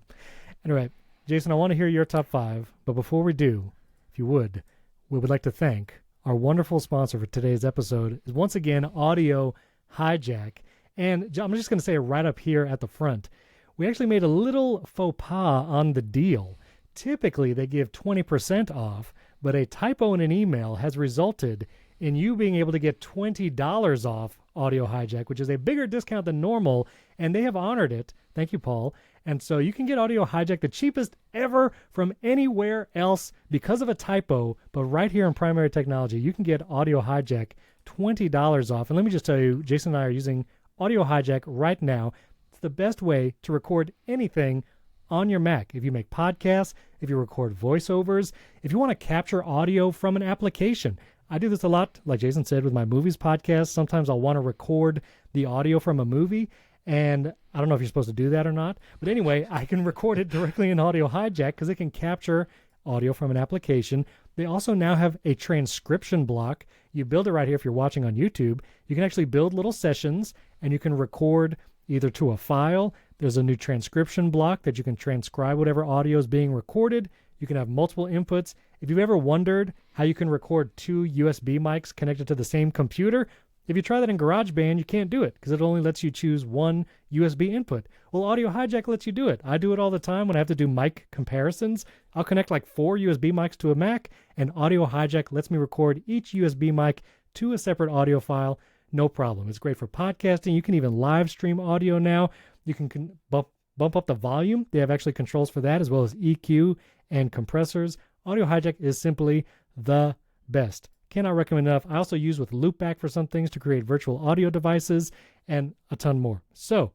anyway, Jason, I want to hear your top 5. But before we do, if you would, we would like to thank our wonderful sponsor for today's episode is once again Audio Hijack. And I'm just going to say it right up here at the front. We actually made a little faux pas on the deal. Typically, they give 20% off, but a typo in an email has resulted in you being able to get $20 off Audio Hijack, which is a bigger discount than normal, and they have honored it. Thank you, Paul. And so you can get Audio Hijack, the cheapest ever from anywhere else because of a typo, but right here in Primary Technology, you can get Audio Hijack $20 off. And let me just tell you, Jason and I are using Audio Hijack right now. It's the best way to record anything on your Mac. If you make podcasts, if you record voiceovers, if you want to capture audio from an application. I do this a lot, like Jason said, with my movies podcast. Sometimes I'll want to record the audio from a movie, and I don't know if you're supposed to do that or not. But anyway, I can record it directly in Audio Hijack because it can capture audio from an application. They also now have a transcription block. You build it right here if you're watching on YouTube. You can actually build little sessions, and you can record either to a file. There's a new transcription block that you can transcribe whatever audio is being recorded. You can have multiple inputs. If you've ever wondered how you can record two USB mics connected to the same computer, if you try that in GarageBand, you can't do it because it only lets you choose one USB input. Well, Audio Hijack lets you do it. I do it all the time when I have to do mic comparisons. I'll connect like 4 USB mics to a Mac, and Audio Hijack lets me record each USB mic to a separate audio file. No problem. It's great for podcasting. You can even live stream audio now. You can bump up the volume. They have actually controls for that, as well as EQ and compressors. Audio Hijack is simply the best. Cannot recommend enough. I also use with Loopback for some things to create virtual audio devices and a ton more. So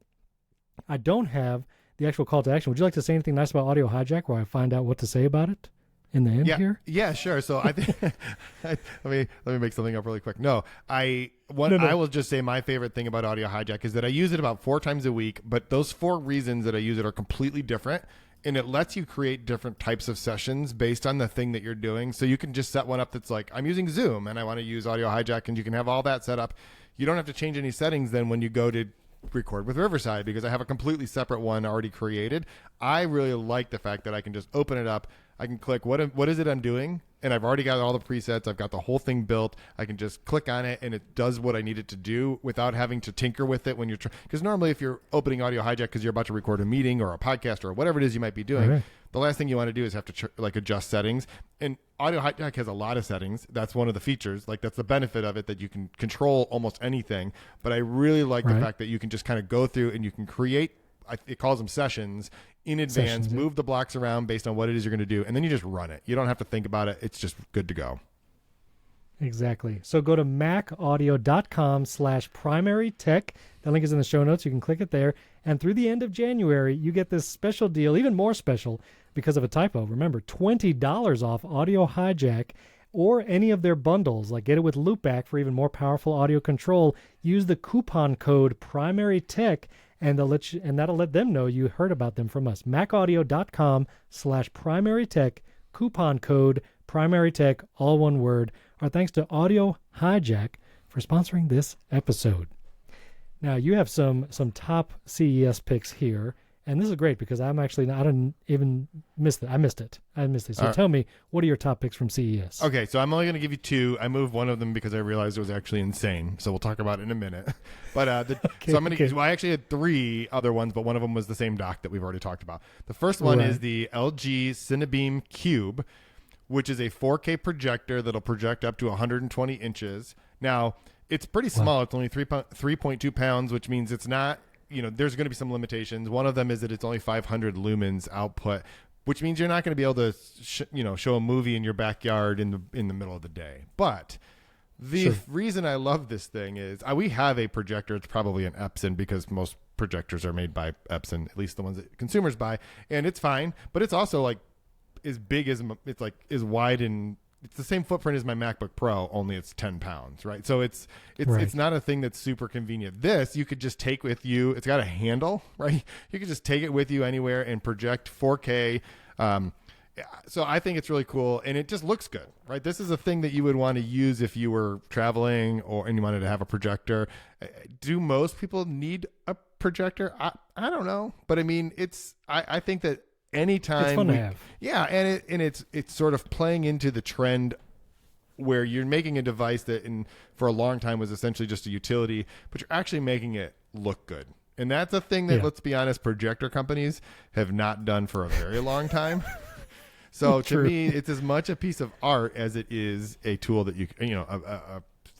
I don't have the actual call to action. Would you like to say anything nice about Audio Hijack where I find out what to say about it in the end here? Yeah, sure. So I think let me make something up really quick. I will just say my favorite thing about Audio Hijack is that I use it about 4 times a week, but those 4 reasons that I use it are completely different. And it lets you create different types of sessions based on the thing that you're doing. So you can just set one up that's like, I'm using Zoom and I want to use Audio Hijack, and you can have all that set up. You don't have to change any settings then when you go to record with Riverside, because I have a completely separate one already created. I really like the fact that I can just open it up. I can click what is it I'm doing, and I've already got all the presets. I've got the whole thing built. I can just click on it, and it does what I need it to do without having to tinker with it when you're because normally if you're opening Audio Hijack because you're about to record a meeting or a podcast or whatever it is you might be doing, the last thing you want to do is have to adjust settings. And Audio Hijack has a lot of settings. That's one of the features. Like, that's the benefit of it, that you can control almost anything. But I really like the fact that you can just kind of go through and you can create, it calls them sessions, in advance, move the blocks around based on what it is you're going to do, and then you just run it. You don't have to think about it. It's just good to go. Exactly. So go to macaudio.com/primarytech. The link is in the show notes. You can click it there. And through the end of January, you get this special deal, even more special because of a typo. Remember, $20 off Audio Hijack or any of their bundles. Like, get it with Loopback for even more powerful audio control. Use the coupon code PrimaryTech, and that'll let them know you heard about them from us. macaudio.com/primarytech, coupon code PrimaryTech, all one word. Our thanks to Audio Hijack for sponsoring this episode. Now, you have some top CES picks here, and this is great because I didn't even miss it. I missed it. So tell me, what are your top picks from CES? Okay, so I'm only going to give you 2. I moved one of them because I realized it was actually insane. So we'll talk about it in a minute. But I actually had 3 other ones, but one of them was the same dock that we've already talked about. The first one is the LG Cinebeam Cube, which is a 4K projector that'll project up to 120 inches. Now, it's pretty small. It's only 3.2 pounds, which means it's not, there's going to be some limitations. One of them is that it's only 500 lumens output, which means you're not going to be able to, show a movie in your backyard in the middle of the day. But the reason I love this thing is we have a projector. It's probably an Epson because most projectors are made by Epson, at least the ones that consumers buy, and it's fine. But it's also like as big as it's like as wide and it's the same footprint as my MacBook Pro, only it's 10 pounds, right? So it's not a thing that's super convenient. This you could just take with you. It's got a handle, right? You could just take it with you anywhere and project 4K. So I think it's really cool, and it just looks good, right? This is a thing that you would want to use if you were traveling and you wanted to have a projector. Do most people need a projector? I don't know, but I mean, I think that anytime it's fun to have. Yeah, and it's sort of playing into the trend where you're making a device that for a long time was essentially just a utility, but you're actually making it look good. And that's a thing that, let's be honest, projector companies have not done for a very long time. So to me, it's as much a piece of art as it is a tool that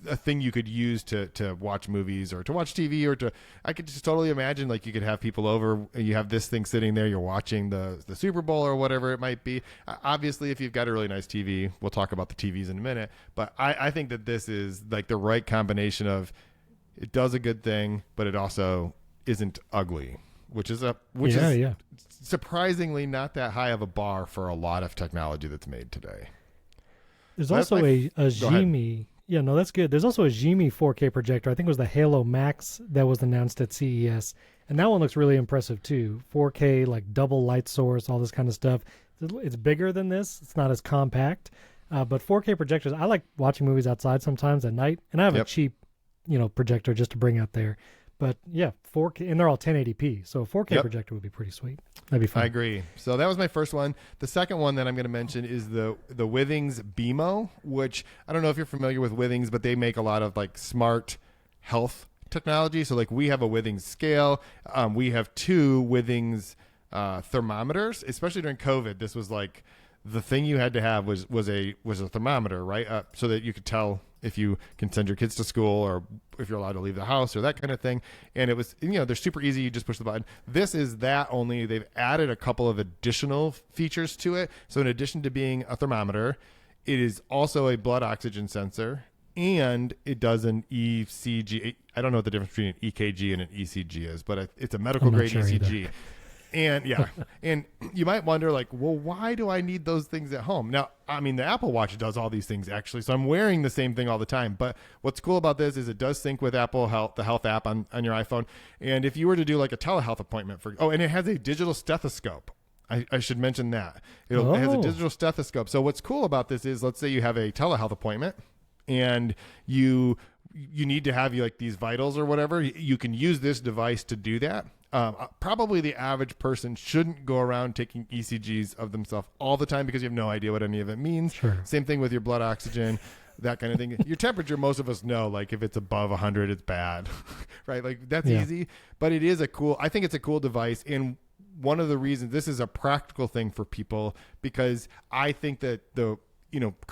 a thing you could use to watch movies or to watch TV I could just totally imagine, like, you could have people over and you have this thing sitting there, you're watching the Super Bowl or whatever it might be. Obviously, if you've got a really nice TV, we'll talk about the TVs in a minute, but I think that this is like the right combination of It does a good thing, but it also isn't ugly, which is surprisingly not that high of a bar for a lot of technology that's made today. There's also a Gimi. Yeah, no, that's good. There's also a Gimi 4K projector. I think it was the Halo Max that was announced at CES. And that one looks really impressive too. 4K, like double light source, all this kind of stuff. It's bigger than this. It's not as compact. But 4K projectors, I like watching movies outside sometimes at night. And I have a cheap, projector just to bring out there. But yeah, 4K, and they're all 1080p. So a 4K projector would be pretty sweet. That'd be fun. I agree. So that was my first one. The second one that I'm going to mention is the Withings BMO, which I don't know if you're familiar with Withings, but they make a lot of like smart health technology. So like we have a Withings scale. We have 2 Withings thermometers, especially during COVID. This was like the thing you had to have was a thermometer, right? So that you could tell if you can send your kids to school or if you're allowed to leave the house or that kind of thing. And it was, they're super easy. You just push the button. This is that only they've added a couple of additional features to it. So in addition to being a thermometer, it is also a blood oxygen sensor, and it does an ECG. I don't know what the difference between an EKG and an ECG is, but it's a medical grade ECG. Either. And and you might wonder like, well, why do I need those things at home? Now, I mean, the Apple Watch does all these things actually. So I'm wearing the same thing all the time. But what's cool about this is it does sync with Apple Health, the Health app on your iPhone. And if you were to do like a telehealth appointment and it has a digital stethoscope. I should mention that. It has a digital stethoscope. So what's cool about this is, let's say you have a telehealth appointment and you need to have like these vitals or whatever. You can use this device to do that. Probably the average person shouldn't go around taking ECGs of themselves all the time because you have no idea what any of it means. Sure. Same thing with your blood oxygen, that kind of thing. Your temperature, most of us know, like if it's above 100, it's bad, right? Like that's easy, but it is I think it's a cool device. And one of the reasons this is a practical thing for people, because I think that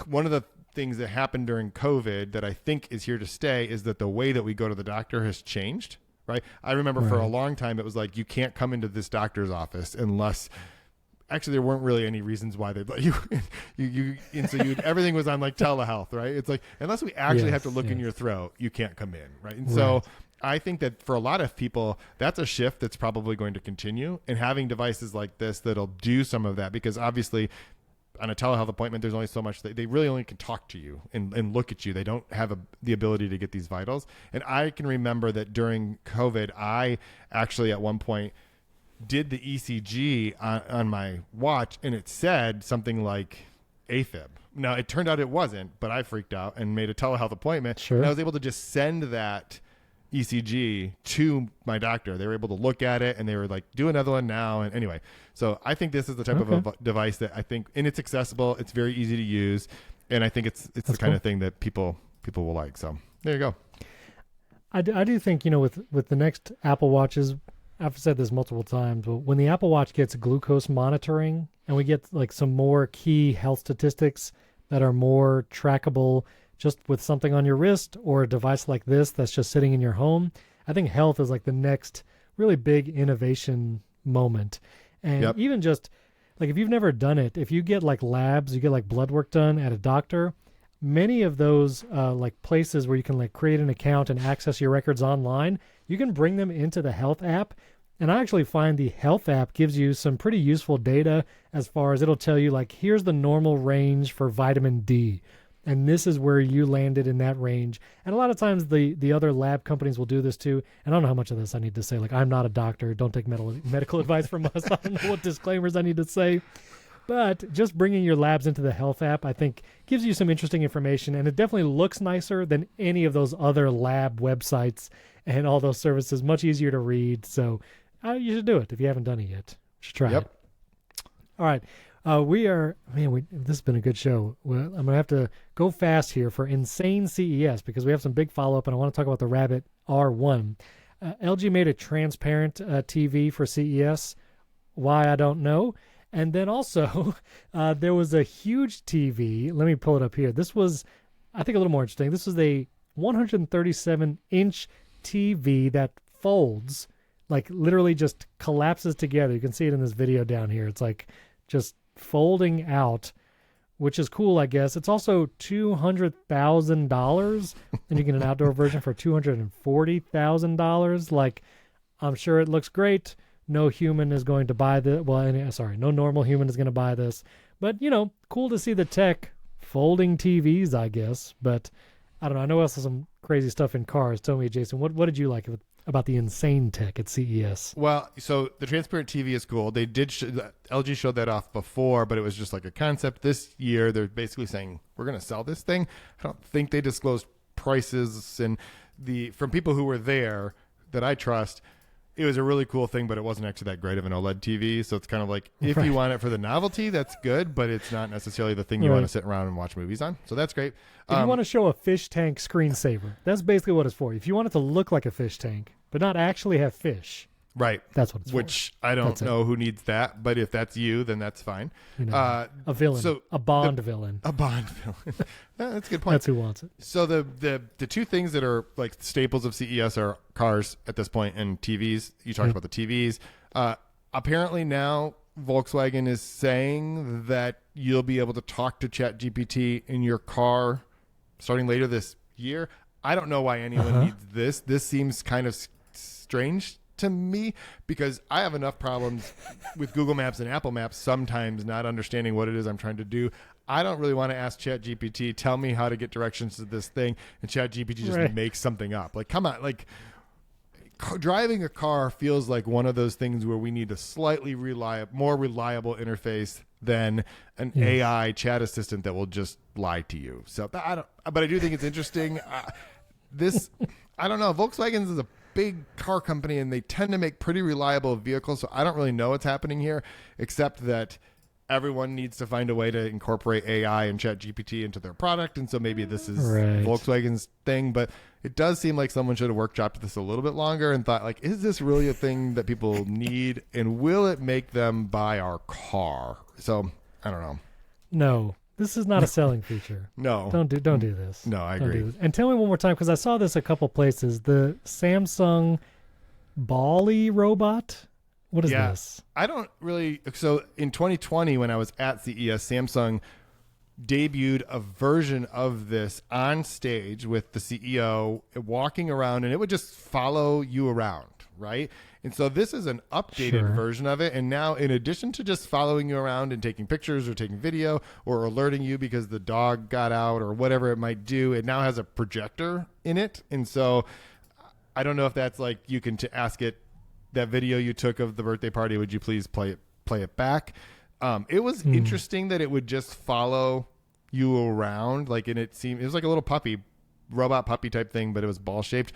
one of the things that happened during COVID that I think is here to stay is that the way that we go to the doctor has changed. Right. I remember for a long time, it was like, you can't come into this doctor's office unless actually there weren't really any reasons why they'd let you, and so everything was on like telehealth, right? It's like, unless we actually have to look in your throat, you can't come in. Right. And so I think that for a lot of people, that's a shift that's probably going to continue, and having devices like this that'll do some of that, because obviously on a telehealth appointment, there's only so much they really only can talk to you and look at you. They don't have the ability to get these vitals. And I can remember that during COVID, I actually at one point did the ECG on my watch, and it said something like AFib. Now, it turned out it wasn't, but I freaked out and made a telehealth appointment. Sure. And I was able to just send that ECG to my doctor. They were able to look at it and they were like, do another one now. And anyway, so I think this is the type of a device that I think, and it's accessible, it's very easy to use, and I think it's the kind of thing that people will like. So there you go. I do think, with the next Apple Watches, I've said this multiple times, but when the Apple Watch gets glucose monitoring and we get like some more key health statistics that are more trackable just with something on your wrist or a device like this that's just sitting in your home, I think health is like the next really big innovation moment. And even just like, if you've never done it, if you get like labs, you get like blood work done at a doctor, many of those like places where you can like create an account and access your records online, you can bring them into the health app. And I actually find the health app gives you some pretty useful data, as far as it'll tell you like, here's the normal range for vitamin D, and this is where you landed in that range. And a lot of times the other lab companies will do this too. And I don't know how much of this I need to say. Like, I'm not a doctor. Don't take medical advice from us. I don't know what disclaimers I need to say. But just bringing your labs into the health app, I think, gives you some interesting information. And it definitely looks nicer than any of those other lab websites and all those services. Much easier to read. So you should do it if you haven't done it yet. You should try it. All right. This has been a good show. Well, I'm going to have to go fast here for Insane CES because we have some big follow-up, and I want to talk about the Rabbit R1. LG made a transparent TV for CES. Why, I don't know. And then also, there was a huge TV. Let me pull it up here. This was, I think, a little more interesting. This was a 137-inch TV that folds, like literally just collapses together. You can see it in this video down here. It's like just folding out which is cool, I guess. It's also $200,000, and you get an outdoor version for $240,000. Like, I'm sure it looks great. No human is going to buy this. Well, no normal human is going to buy this. But, cool to see the tech folding TVs, I guess. But I don't know. I know also some crazy stuff in cars. Tell me, Jason, what did you like about the insane tech at CES? Well, so the transparent TV is cool. They did LG showed that off before, but it was just like a concept. This year, they're basically saying we're going to sell this thing. I don't think they disclosed prices, and from people who were there that I trust, it was a really cool thing, but it wasn't actually that great of an OLED TV. So it's kind of like, if you want it for the novelty, that's good, but it's not necessarily the thing you want to sit around and watch movies on. So that's great. If you want to show a fish tank screensaver, that's basically what it's for. If you want it to look like a fish tank, but not actually have fish. Right. That's what it's Which I don't know who needs that, but if that's you, then that's fine. A villain. A Bond villain. A Bond villain. That's a good point. That's who wants it. So the two things that are like staples of CES are cars at this point and TVs. You talked about the TVs. Apparently now Volkswagen is saying that you'll be able to talk to ChatGPT in your car starting later this year. I don't know why anyone needs this. This seems kind of strange to me, because I have enough problems with Google Maps and Apple Maps sometimes not understanding what it is I'm trying to do. I don't really want to ask ChatGPT, tell me how to get directions to this thing, and ChatGPT just makes something up. Like, come on, like driving a car feels like one of those things where we need a slightly more reliable interface than an AI chat assistant that will just lie to you. So but I do think it's interesting. I don't know. Volkswagen is a big car company, and they tend to make pretty reliable vehicles, so I don't really know what's happening here, except that everyone needs to find a way to incorporate AI and ChatGPT into their product, and so maybe this is Volkswagen's thing, but it does seem like someone should have workshopped this a little bit longer and thought, like, is this really a thing that people need, and will it make them buy our car? So, I don't know. No. This is not a selling feature. No. Don't do this. No, I agree. And tell me one more time, because I saw this a couple places. The Samsung Bali robot. What is this? I don't really. So in 2020, when I was at CES, Samsung debuted a version of this on stage with the CEO walking around, and it would just follow you around, right? And so this is an updated version of it. And now, in addition to just following you around and taking pictures or taking video or alerting you because the dog got out or whatever it might do, it now has a projector in it. And so I don't know if that's like you can ask it, that video you took of the birthday party, would you please play it back? It was interesting that it would just follow you around. Like, and it was like a little robot puppy type thing, but it was ball shaped.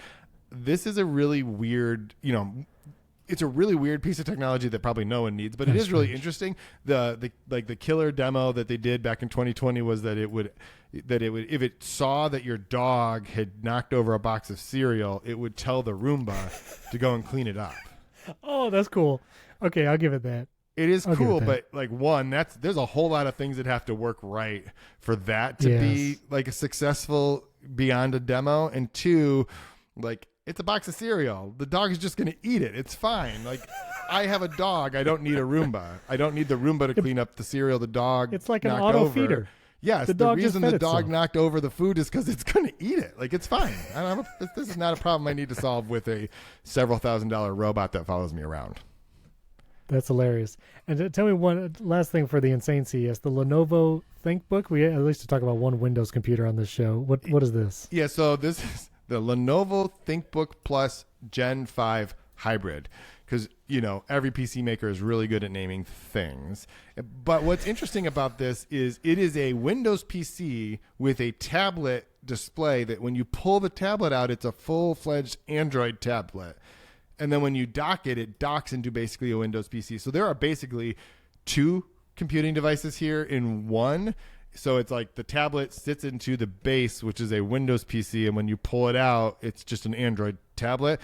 This is a really weird, it's a really weird piece of technology that probably no one needs, but it is really interesting. The killer demo that they did back in 2020 was that it would, if it saw that your dog had knocked over a box of cereal, it would tell the Roomba to go and clean it up. Oh, that's cool. Okay, I'll give it that. It is cool, but like there's a whole lot of things that have to work right for that to be like a successful beyond a demo. And two, like, it's a box of cereal. The dog is just going to eat it. It's fine. Like, I have a dog. I don't need a Roomba. I don't need the Roomba to clean up the cereal the dog It's like an auto feeder. Yes, the reason the dog knocked over the food is because it's going to eat it. Like, it's fine. This is not a problem I need to solve with a several $1,000 robot that follows me around. That's hilarious. And tell me one last thing for the Insane CES, the Lenovo ThinkBook. We at least to talk about one Windows computer on this show. What is this? Yeah, so this is the Lenovo ThinkBook Plus Gen 5 Hybrid, because every PC maker is really good at naming things. But what's interesting about this is it is a Windows PC with a tablet display that when you pull the tablet out, it's a full-fledged Android tablet. And then when you dock it, it docks into basically a Windows PC. So there are basically two computing devices here in one. So it's like the tablet sits into the base, which is a Windows PC, and when you pull it out, it's just an Android tablet.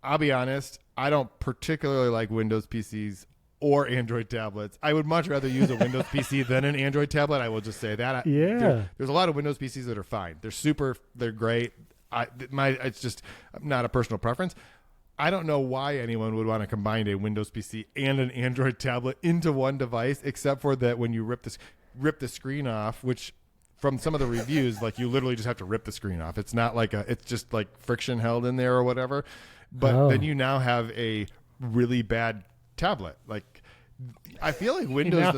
I'll be honest, I don't particularly like Windows PCs or Android tablets. I would much rather use a Windows PC than an Android tablet. I will just say that. There's a lot of Windows PCs that are fine. They're great. It's just not a personal preference. I don't know why anyone would want to combine a Windows PC and an Android tablet into one device, except for that when you rip this. rip the screen off, which from some of the reviews, like you literally just have to rip the screen off. It's not like it's just like friction held in there or whatever. But then you now have a really bad tablet. Like I feel like Windows,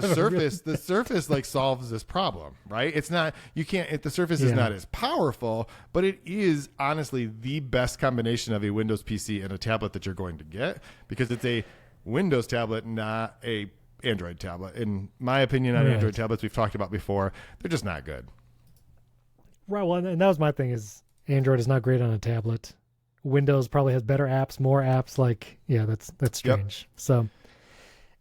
the Surface like solves this problem, right? It's not, the Surface is not as powerful, but it is honestly the best combination of a Windows PC and a tablet that you're going to get, because it's a Windows tablet, not a Android tablet. In my opinion on Android tablets, we've talked about before, they're just not good. Right. Well, and that was my thing, is Android is not great on a tablet. Windows probably has better apps, more apps. Like, that's strange. Yep. So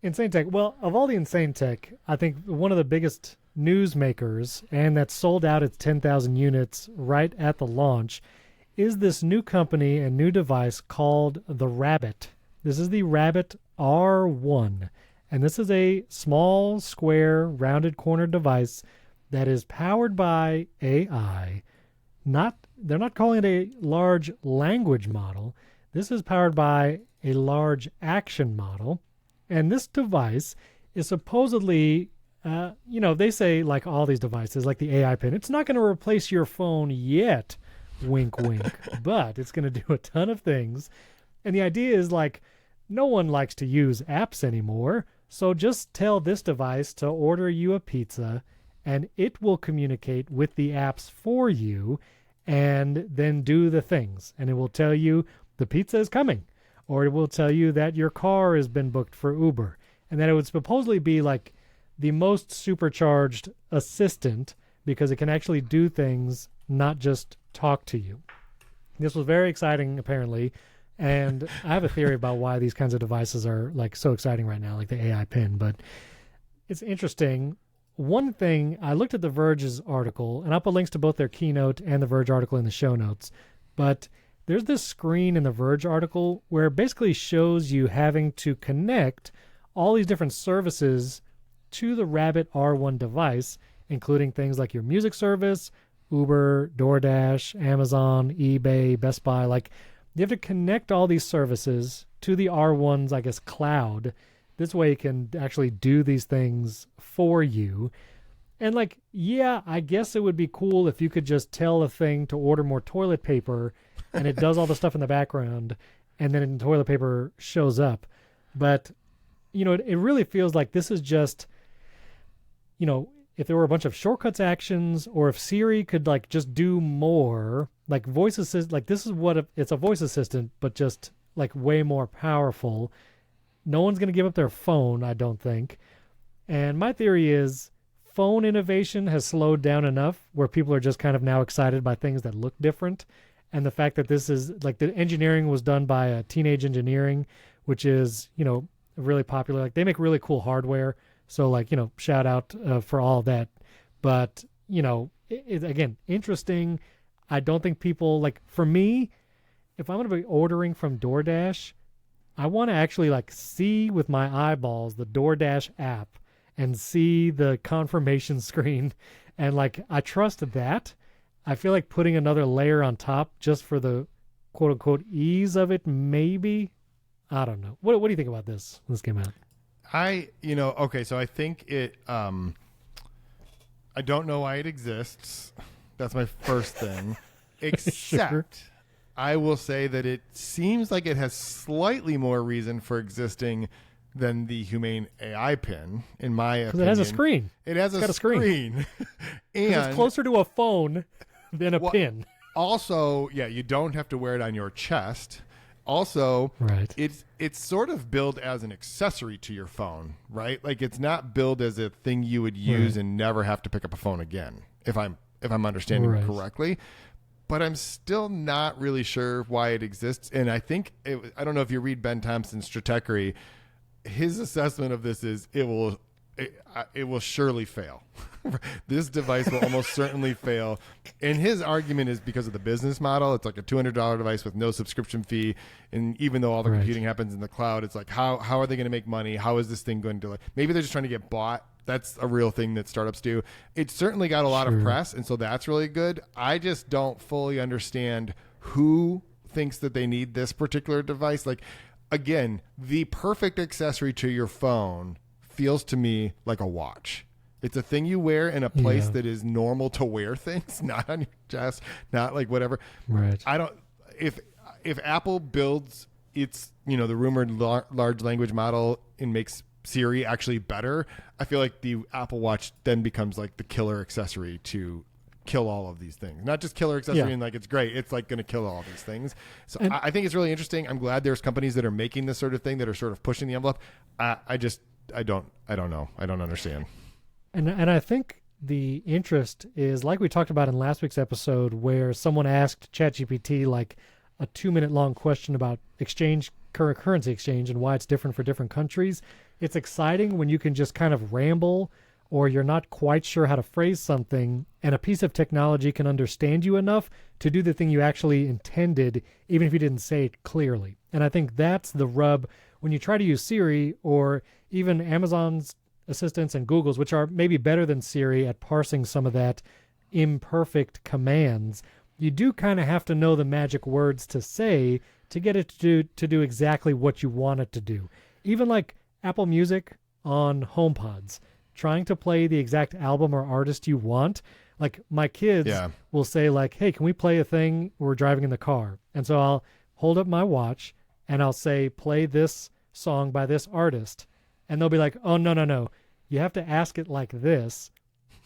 Insane Tech. Well, of all the Insane Tech, I think one of the biggest news makers, and that sold out its 10,000 units right at the launch, is this new company and new device called the Rabbit. This is the Rabbit R1. And this is a small, square, rounded corner device that is powered by AI. They're not calling it a large language model. This is powered by a large action model. And this device is supposedly, they say like all these devices, like the AI pen, it's not going to replace your phone yet, wink, wink, but it's going to do a ton of things. And the idea is like, no one likes to use apps anymore. So just tell this device to order you a pizza, and it will communicate with the apps for you and then do the things. And it will tell you the pizza is coming, or it will tell you that your car has been booked for Uber, and that it would supposedly be like the most supercharged assistant because it can actually do things, not just talk to you. This was very exciting, apparently. And I have a theory about why these kinds of devices are like so exciting right now, like the AI pen, but it's interesting. One thing, I looked at The Verge's article, and I'll put links to both their keynote and The Verge article in the show notes, but there's this screen in The Verge article where it basically shows you having to connect all these different services to the Rabbit R1 device, including things like your music service, Uber, DoorDash, Amazon, eBay, Best Buy. Like, you have to connect all these services to the R1's, I guess, cloud. This way it can actually do these things for you. And like, I guess it would be cool if you could just tell a thing to order more toilet paper and it does all the stuff in the background and then the toilet paper shows up. But, it really feels like this is just, if there were a bunch of shortcuts actions, or if Siri could like just do more, like voice assist, like this is what it's a voice assistant, but just like way more powerful. No one's going to give up their phone, I don't think. And my theory is phone innovation has slowed down enough where people are just kind of now excited by things that look different. And the fact that this is like the engineering was done by Teenage Engineering, which is, really popular. Like they make really cool hardware. So like, shout out for all of that. But, again, interesting. I don't think people, like for me, if I'm going to be ordering from DoorDash, I want to actually like see with my eyeballs the DoorDash app and see the confirmation screen. And like, I trust that. I feel like putting another layer on top just for the quote unquote ease of it, maybe. I don't know. What do you think about this when this came out? Okay, so I think it, I don't know why it exists. That's my first thing. Except Sure. I will say that it seems like it has slightly more reason for existing than the Humane AI pin, in my opinion. Because it has a screen. It's got a screen. And it's closer to a phone than a pin. Also, you don't have to wear it on your chest. Also, right. It's sort of billed as an accessory to your phone, right? Like it's not billed as a thing you would use and never have to pick up a phone again, if I'm understanding it correctly. But I'm still not really sure why it exists. And I think I don't know if you read Ben Thompson's Stratechery, his assessment of this is it will surely fail. This device will almost certainly fail. And his argument is because of the business model. It's like a $200 device with no subscription fee. And even though all the computing happens in the cloud, it's like, how are they going to make money? How is this thing going to, maybe they're just trying to get bought. That's a real thing that startups do. It certainly got a lot of press. And so that's really good. I just don't fully understand who thinks that they need this particular device. Like, again, the perfect accessory to your phone feels to me like a watch. It's a thing you wear in a place Yeah. that is normal to wear things, not on your chest, not like whatever. Right. I don't. If Apple builds its the rumored large language model and makes Siri actually better, I feel like the Apple Watch then becomes like the killer accessory to kill all of these things. Not just killer accessory and like it's great. It's like going to kill all these things. So And- I think it's really interesting. I'm glad there's companies that are making this sort of thing, that are sort of pushing the envelope. I don't know. I don't understand. And I think the interest is like we talked about in last week's episode, where someone asked ChatGPT like a 2-minute long question about currency exchange and why it's different for different countries. It's exciting when you can just kind of ramble, or you're not quite sure how to phrase something, and a piece of technology can understand you enough to do the thing you actually intended, even if you didn't say it clearly. And I think that's the rub when you try to use Siri, or even Amazon's assistants and Google's, which are maybe better than Siri at parsing some of that imperfect commands. You do kind of have to know the magic words to say to get it to do exactly what you want it to do. Even like Apple Music on HomePods, trying to play the exact album or artist you want. Like my kids will say like, hey, can we play a thing? We're driving in the car. And so I'll hold up my watch and I'll say, play this song by this artist. And they'll be like, oh, no. You have to ask it like this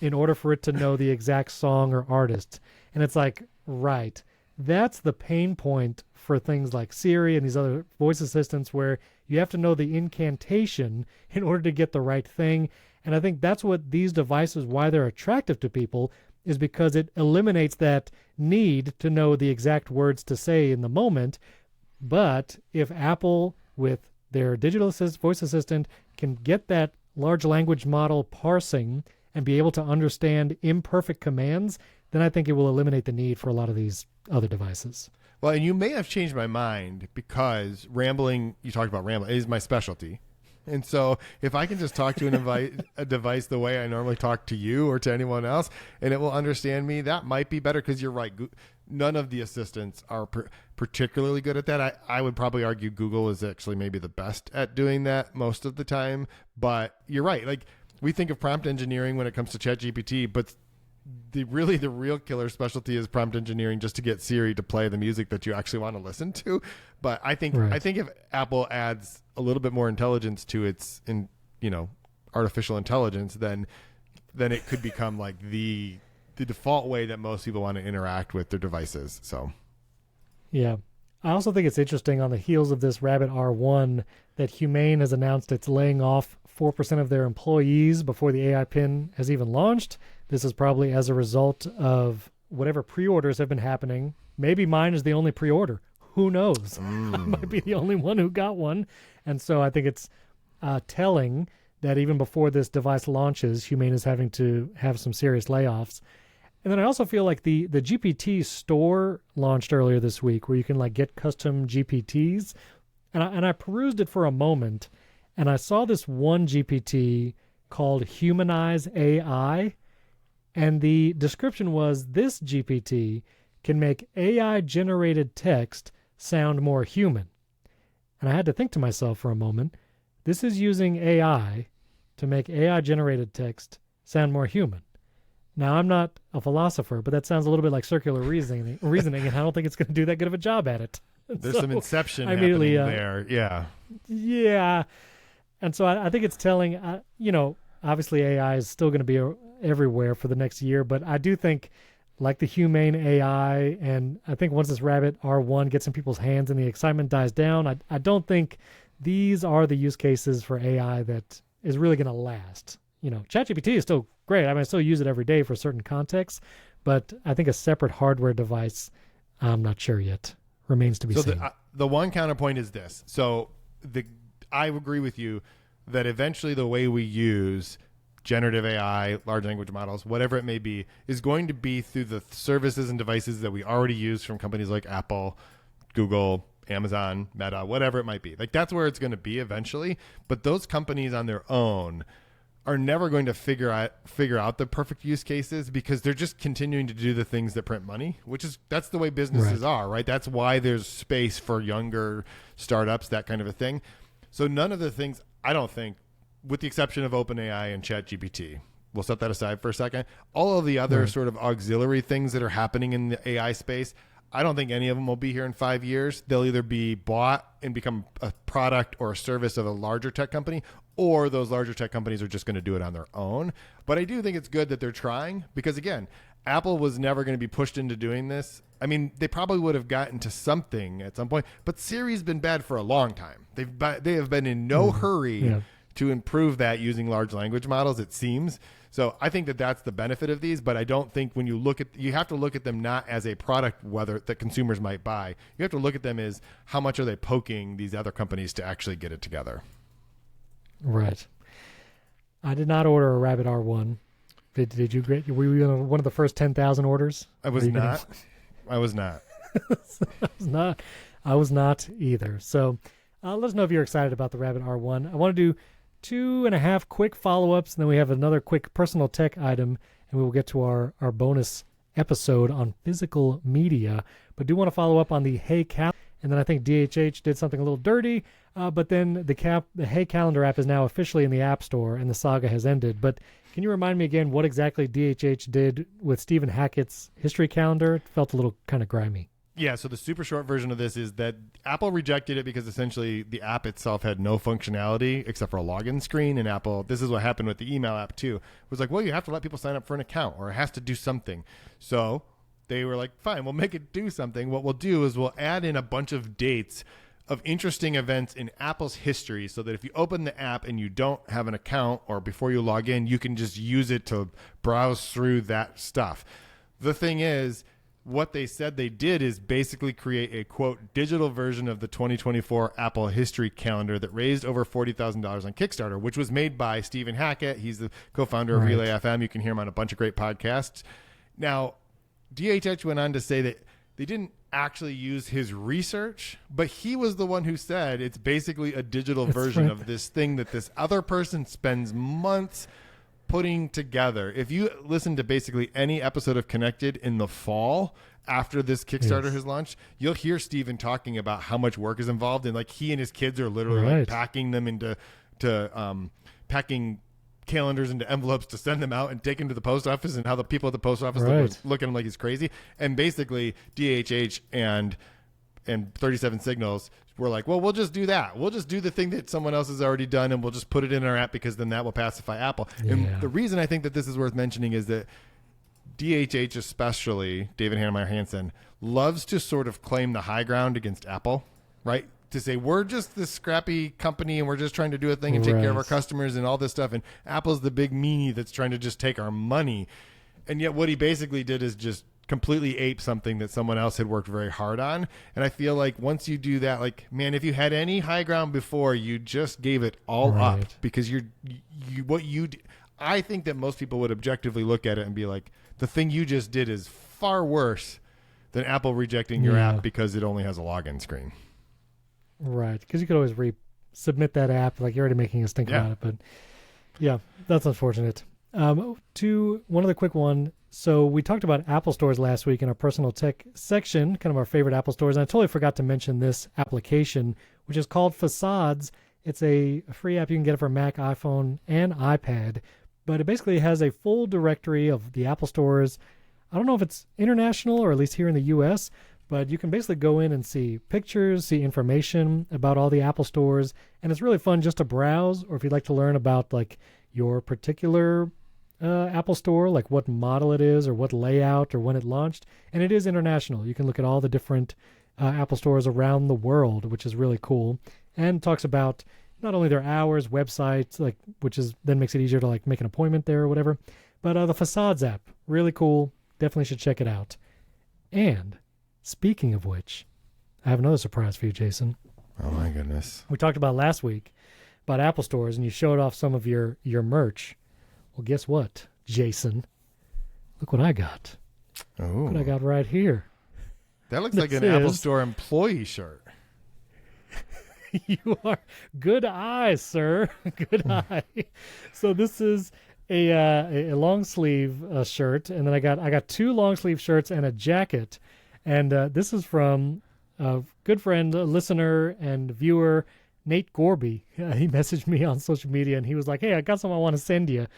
in order for it to know the exact song or artist. And it's like, right. That's the pain point for things like Siri and these other voice assistants, where you have to know the incantation in order to get the right thing. And I think that's what these devices, why they're attractive to people, is because it eliminates that need to know the exact words to say in the moment. But if Apple, with their digital voice assistant, can get that large language model parsing and be able to understand imperfect commands, then I think it will eliminate the need for a lot of these other devices. Well, and you may have changed my mind, because rambling, you talked about rambling, is my specialty. And so if I can just talk to a device the way I normally talk to you or to anyone else, and it will understand me, that might be better, because you're right. None of the assistants are particularly good at that. I would probably argue Google is actually maybe the best at doing that most of the time. But you're right. Like, we think of prompt engineering when it comes to ChatGPT, but the real killer specialty is prompt engineering just to get Siri to play the music that you actually want to listen to. But I think if Apple adds a little bit more intelligence to its artificial intelligence, then it could become like the default way that most people want to interact with their devices. So yeah. I also think it's interesting, on the heels of this Rabbit R1, that Humane has announced it's laying off 4% of their employees before the AI pin has even launched. This is probably as a result of whatever pre-orders have been happening. Maybe mine is the only pre-order. Who knows? I might be the only one who got one. And so I think it's telling that even before this device launches, Humane is having to have some serious layoffs. And then I also feel like the GPT store launched earlier this week, where you can like get custom GPTs. And I perused it for a moment, and I saw this one GPT called Humanize AI. And the description was, this GPT can make AI-generated text sound more human. And I had to think to myself for a moment, this is using AI to make AI-generated text sound more human. Now, I'm not a philosopher, but that sounds a little bit like circular reasoning, and I don't think it's going to do that good of a job at it. There's some inception happening there. Yeah. Yeah. And so I think it's telling, obviously AI is still going to be everywhere for the next year, but I do think, like the Humane AI, and I think once this Rabbit R1 gets in people's hands and the excitement dies down, I don't think these are the use cases for AI that is really going to last. ChatGPT is still great. I mean, I still use it every day for certain contexts, but I think a separate hardware device, I'm not sure yet. Remains to be seen. So the one counterpoint is this. So I agree with you that eventually the way we use generative AI, large language models, whatever it may be, is going to be through the services and devices that we already use from companies like Apple, Google, Amazon, Meta, whatever it might be. Like, that's where it's going to be eventually. But those companies on their own are never going to figure out the perfect use cases, because they're just continuing to do the things that print money, that's the way businesses are, right? That's why there's space for younger startups, that kind of a thing. So none of the things, I don't think, with the exception of OpenAI and ChatGPT, we'll set that aside for a second. All of the other sort of auxiliary things that are happening in the AI space, I don't think any of them will be here in 5 years. They'll either be bought and become a product or a service of a larger tech company, or those larger tech companies are just going to do it on their own. But I do think it's good that they're trying because, again, Apple was never going to be pushed into doing this. I mean, they probably would have gotten to something at some point, but Siri's been bad for a long time. They have been in no hurry to improve that using large language models, it seems. So I think that that's the benefit of these, but I don't think when you have to look at them not as a product that consumers might buy. You have to look at them as how much are they poking these other companies to actually get it together. Right. I did not order a Rabbit R1. Did you? Were you one of the first 10,000 orders? I was not. I was not. I was not either. So let us know if you're excited about the Rabbit R1. I want to do 2.5 quick follow-ups, and then we have another quick personal tech item, and we will get to our bonus episode on physical media. But do want to follow up on the Hey Cal, and then I think DHH did something a little dirty, but then the Hey Calendar app is now officially in the App Store, and the saga has ended. But can you remind me again what exactly DHH did with Stephen Hackett's history calendar? It felt a little kind of grimy. Yeah, so the super short version of this is that Apple rejected it because essentially the app itself had no functionality except for a login screen. And Apple, this is what happened with the email app too. It was like, well, you have to let people sign up for an account or it has to do something. So they were like, fine, we'll make it do something. What we'll do is we'll add in a bunch of dates of interesting events in Apple's history so that if you open the app and you don't have an account or before you log in, you can just use it to browse through that stuff. The thing is, what they said they did is basically create a, quote, digital version of the 2024 Apple History Calendar that raised over $40,000 on Kickstarter, which was made by Stephen Hackett. He's the co-founder of Relay FM. You can hear him on a bunch of great podcasts. Now, DHH went on to say that they didn't actually use his research, but he was the one who said it's basically a digital version of this thing that this other person spends months putting together. If you listen to basically any episode of Connected in the fall after this Kickstarter has launched, you'll hear Steven talking about how much work is involved, and like he and his kids are literally like packing them into packing calendars into envelopes to send them out and take them to the post office, and how the people at the post office look at him like he's crazy. And basically DHH and 37 Signals were like, well, we'll just do that. We'll just do the thing that someone else has already done, and we'll just put it in our app because then that will pacify Apple. Yeah. And the reason I think that this is worth mentioning is that DHH, especially David Hannemeyer Hansen, loves to sort of claim the high ground against Apple, right? To say we're just this scrappy company and we're just trying to do a thing and take care of our customers and all this stuff. And Apple's the big meanie that's trying to just take our money. And yet what he basically did is just completely ape something that someone else had worked very hard on. And I feel like once you do that, like, man, if you had any high ground before, you just gave it all up because I think that most people would objectively look at it and be like, the thing you just did is far worse than Apple rejecting your app because it only has a login screen. Right. Because you could always resubmit that app. Like, you're already making us think about it. But yeah, that's unfortunate. To one other quick one. So we talked about Apple stores last week in our personal tech section, kind of our favorite Apple stores. And I totally forgot to mention this application, which is called Facades. It's a free app. You can get it for Mac, iPhone, and iPad. But it basically has a full directory of the Apple stores. I don't know if it's international or at least here in the U.S., but you can basically go in and see pictures, see information about all the Apple stores. And it's really fun just to browse, or if you'd like to learn about like your particular Apple store, like what model it is or what layout or when it launched. And it is international. You can look at all the different Apple stores around the world, which is really cool. And talks about not only their hours, websites, like, which is then makes it easier to like make an appointment there or whatever, but the Facades app, really cool. Definitely should check it out. And speaking of which, I have another surprise for you, Jason. Oh my goodness. We talked about last week about Apple stores, and you showed off some of your merch. Well, guess what, Jason? Look what I got. Oh. Look what I got right here. That looks like an Apple Store employee shirt. You are good eyes, sir. Good eye. So this is a long sleeve shirt, and then I got 2 long sleeve shirts and a jacket. And this is from a good friend, a listener, and viewer, Nate Gorby. He messaged me on social media, and he was like, "Hey, I got something I want to send you."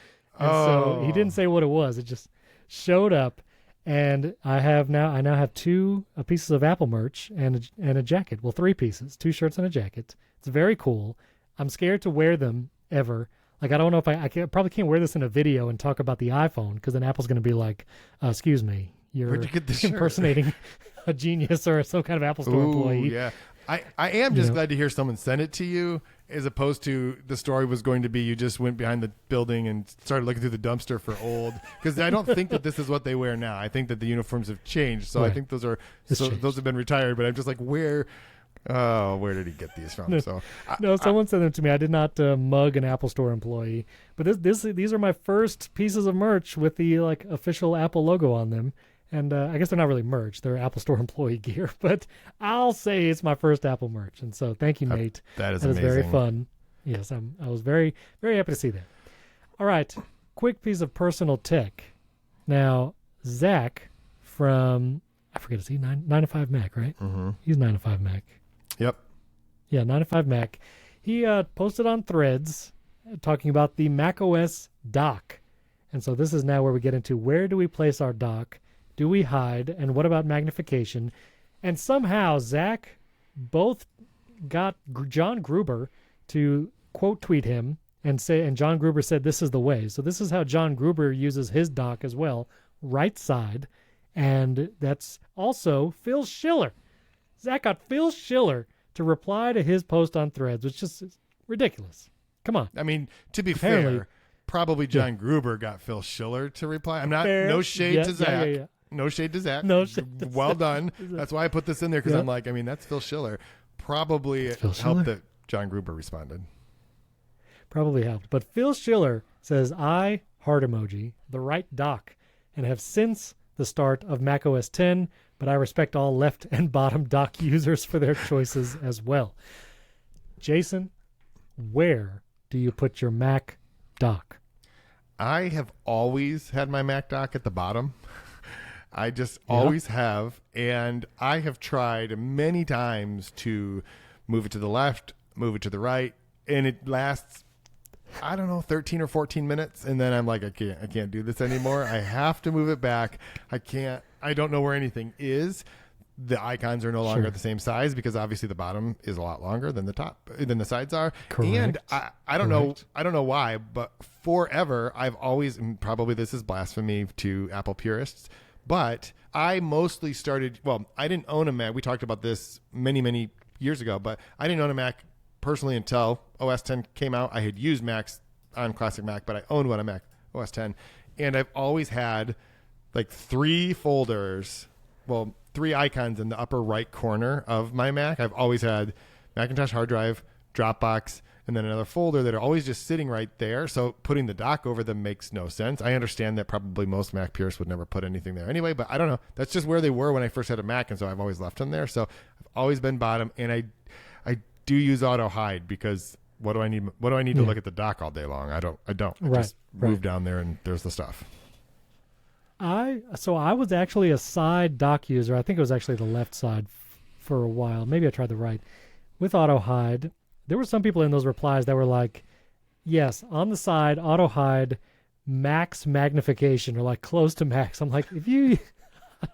And so he didn't say what it was. It just showed up, and I now have two pieces of Apple merch and a jacket. Well, 3 pieces, 2 shirts and a jacket. It's very cool. I'm scared to wear them ever. Like, I don't know if probably can't wear this in a video and talk about the iPhone, because then Apple's going to be like, excuse me, you're Where'd you get this impersonating a genius or some kind of Apple Store employee. Yeah. I am just glad to hear someone send it to you, as opposed to the story was going to be you just went behind the building and started looking through the dumpster for old. Because I don't think that this is what they wear now. I think that the uniforms have changed. So I think those have been retired. But I'm just like, where did he get these from? Someone sent them to me. I did not mug an Apple Store employee. But these are my first pieces of merch with the official Apple logo on them. And I guess they're not really merch. They're Apple Store employee gear. But I'll say it's my first Apple merch. And so thank you, Nate. That is amazing. Very fun. Yes, I was very, very happy to see that. All right. Quick piece of personal tech. Now, Zach from, I forget, is he 9 to 5 Mac, right? Mm-hmm. He's 9 to 5 Mac. Yep. Yeah, 9 to 5 Mac. He posted on Threads talking about the macOS dock. And so this is now where we get into where do we place our dock? Do we hide? And what about magnification? And somehow Zach both got John Gruber to quote tweet him and John Gruber said this is the way. So this is how John Gruber uses his dock as well, right side. And that's also Phil Schiller. Zach got Phil Schiller to reply to his post on Threads, which is ridiculous. Come on. I mean, to be fair, probably John Gruber got Phil Schiller to reply. No shade to Zach. Yeah. No shade to Zach. No shade. Well done. That's why I put this in there, because I'm like, that's Phil Schiller. Probably helped that John Gruber responded. Probably helped. But Phil Schiller says, I, heart emoji, the right dock, and have since the start of macOS 10, but I respect all left and bottom dock users for their choices as well. Jason, where do you put your Mac dock? I have always had my Mac dock at the bottom. I just always have, and I have tried many times to move it to the left, move it to the right, and it lasts, 13 or 14 minutes, and then I'm like, I can't do this anymore. I have to move it back. I don't know where anything is. The icons are no longer at the same size, because obviously the bottom is a lot longer than the sides are. Correct. And I don't know why, but forever I've always, and probably this is blasphemy to Apple purists, but I mostly started, I didn't own a Mac. We talked about this many, many years ago, but I didn't own a Mac personally until OS 10 came out. I had used Macs on Classic Mac, but I owned one on Mac OS 10. And I've always had 3 folders, 3 icons in the upper right corner of my Mac. I've always had Macintosh hard drive, Dropbox, and then another folder that are always just sitting right there. So putting the dock over them makes no sense. I understand that probably most Mac purists would never put anything there anyway, but I don't know. That's just where they were when I first had a Mac, and so I've always left them there. So I've always been bottom, and I do use auto hide, because what do I need to look at the dock all day long? I don't. I just move down there and there's the stuff. I was actually a side dock user. I think it was actually the left side for a while. Maybe I tried the right. With auto hide, there were some people in those replies that were like, yes, on the side, auto hide, max magnification, or close to max. I'm like, I don't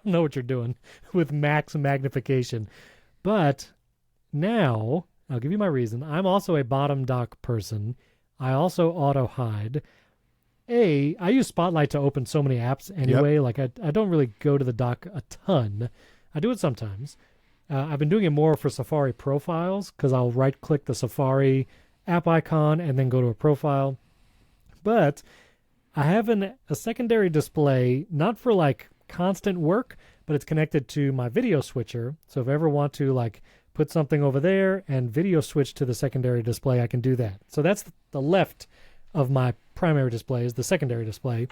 know what you're doing with max magnification. But now, I'll give you my reason. I'm also a bottom dock person. I also auto hide. I use Spotlight to open so many apps anyway. Yep. I don't really go to the dock a ton. I do it sometimes. I've been doing it more for Safari profiles, because I'll right-click the Safari app icon and then go to a profile. But I have a secondary display, not for constant work, but it's connected to my video switcher. So if I ever want to put something over there and video switch to the secondary display, I can do that. So that's the left of my primary display, is the secondary display.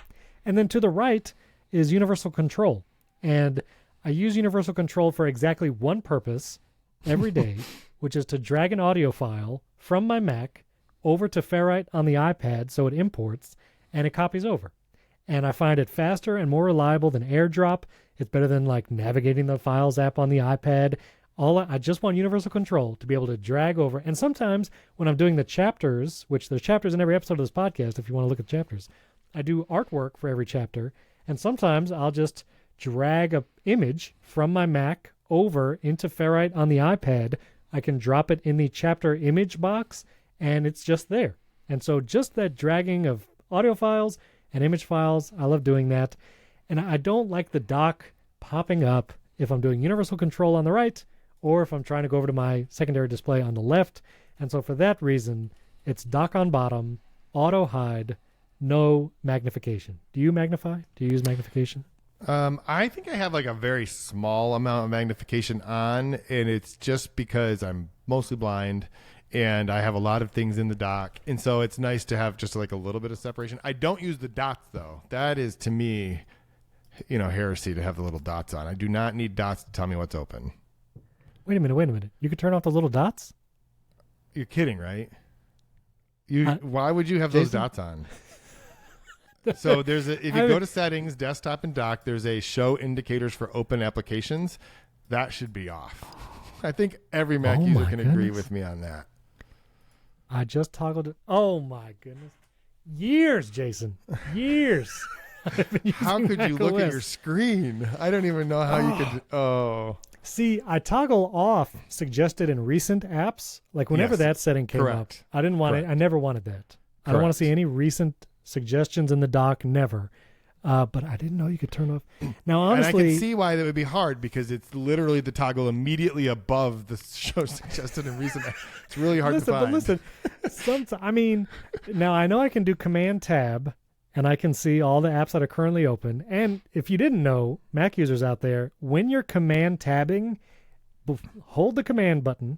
And then to the right is universal control. And I use universal control for exactly one purpose every day, which is to drag an audio file from my Mac over to Ferrite on the iPad, so it imports, and it copies over. And I find it faster and more reliable than AirDrop. It's better than navigating the Files app on the iPad. I just want universal control to be able to drag over. And sometimes when I'm doing the chapters, which there's chapters in every episode of this podcast, if you want to look at chapters, I do artwork for every chapter, and sometimes I'll just drag a image from my Mac over into Ferrite on the iPad. I can drop it in the chapter image box, and it's just there. And so just that dragging of audio files and image files, I love doing that. And I don't like the dock popping up if I'm doing universal control on the right or if I'm trying to go over to my secondary display on the left. And so for that reason, it's dock on bottom, auto hide, no magnification. Do you magnify? Do you use magnification? I think I have like a very small amount of magnification on, and it's just because I'm mostly blind and I have a lot of things in the dock. And so it's nice to have just like a little bit of separation. I don't use the dots though. That is to me, heresy to have the little dots on. I do not need dots to tell me what's open. Wait a minute. You could turn off the little dots? You're kidding, right? Why would you have Jason? those dots on? So if you go to settings, desktop and dock, there's a show indicators for open applications. That should be off. I think every Mac user can agree with me on that. I just toggled it. Oh my goodness. Years, Jason. Years. How could you look at your screen? I don't even know how you could. Oh. See, I toggle off suggested in recent apps. Like whenever that setting came up, I didn't want it. I never wanted that. I don't want to see any recent suggestions in the dock. Never. But I didn't know you could turn off. Now, honestly, and I can see why that would be hard because it's literally the toggle immediately above the show suggested in recent. It's really hard to find. But listen, now I know I can do Command Tab, and I can see all the apps that are currently open. And if you didn't know, Mac users out there, when you're Command tabbing, hold the Command button.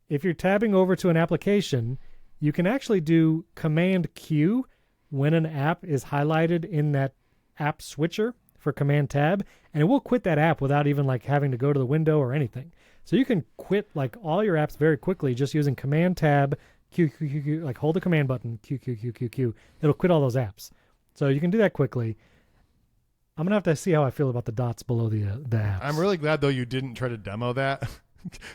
If you're tabbing over to an application, you can actually do Command Q when an app is highlighted in that app switcher for Command Tab, and it will quit that app without even like having to go to the window or anything. So you can quit like all your apps very quickly just using Command Tab, Q, Q, Q, Q, like hold the command button, Q, Q, Q, Q, Q. It'll quit all those apps. So you can do that quickly. I'm going to have to see how I feel about the dots below the apps. I'm really glad, though, you didn't try to demo that.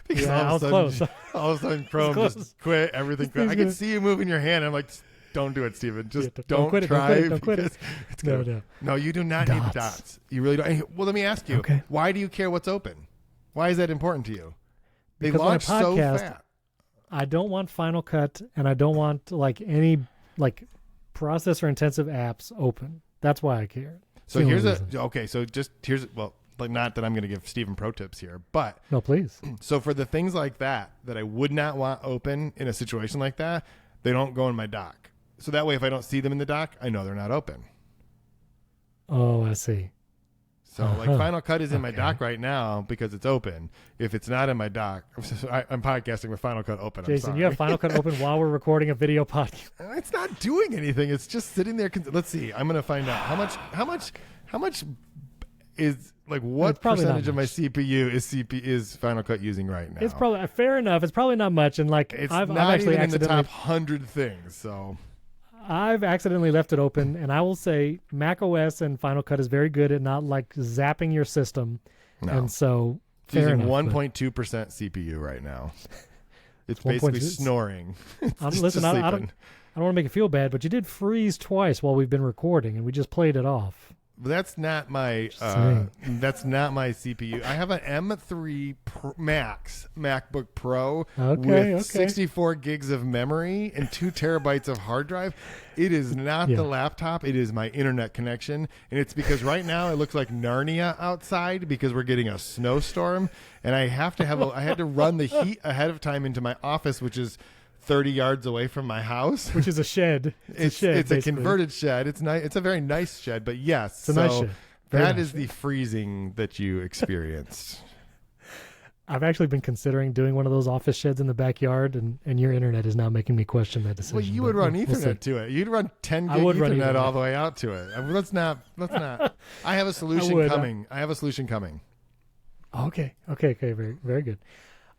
Because I was close. All of a sudden, Chrome just quit everything. I can see you moving your hand. I'm like, don't do it, Steven. Just don't quit try. Don't quit it. It's good. No, you do not need dots. You really don't. Well, let me ask you. Okay. Why do you care what's open? Why is that important to you? They because launch on a podcast, so fast. I don't want Final Cut, and I don't want like any like processor intensive apps open. That's why I care. So here's not that I'm going to give Steven pro tips here, but no, please. So for the things like that I would not want open in a situation like that, they don't go in my dock. So that way, if I don't see them in the dock, I know they're not open. Oh, I see. So like Final Cut is in my dock right now because it's open. If it's not in my dock, I'm podcasting with Final Cut open. Jason, you have Final Cut open while we're recording a video podcast. It's not doing anything. It's just sitting there. Let's see. I'm going to find out how much is like what percentage of my CPU is Final Cut using right now. It's probably fair enough. It's probably not much, and like I've actually even in the top 100 things. So I've accidentally left it open, and I will say macOS and Final Cut is very good at not like zapping your system. No. And so it's using 1.2% CPU right now. It's basically snoring. Listen, I don't want to make you feel bad, but you did freeze twice while we've been recording, and we just played it off. That's not my CPU. I have an M3 Max MacBook Pro with 64 gigs of memory and 2 terabytes of hard drive. It is not the laptop. It is my internet connection, and it's because right now it looks like Narnia outside because we're getting a snowstorm, and I have to I had to run the heat ahead of time into my office, which is 30 yards away from my house, which is a shed. It's a converted shed. It's nice. It's a very nice shed, but yes, it's a nice shed. That is the freezing that you experienced. I've actually been considering doing one of those office sheds in the backyard, and your internet is now making me question that decision. Well, you would run Ethernet to it. You'd run 10 gig Ethernet all the way out to it. I mean, let's not. I have a solution coming. I have a solution coming. Okay. Very, very good.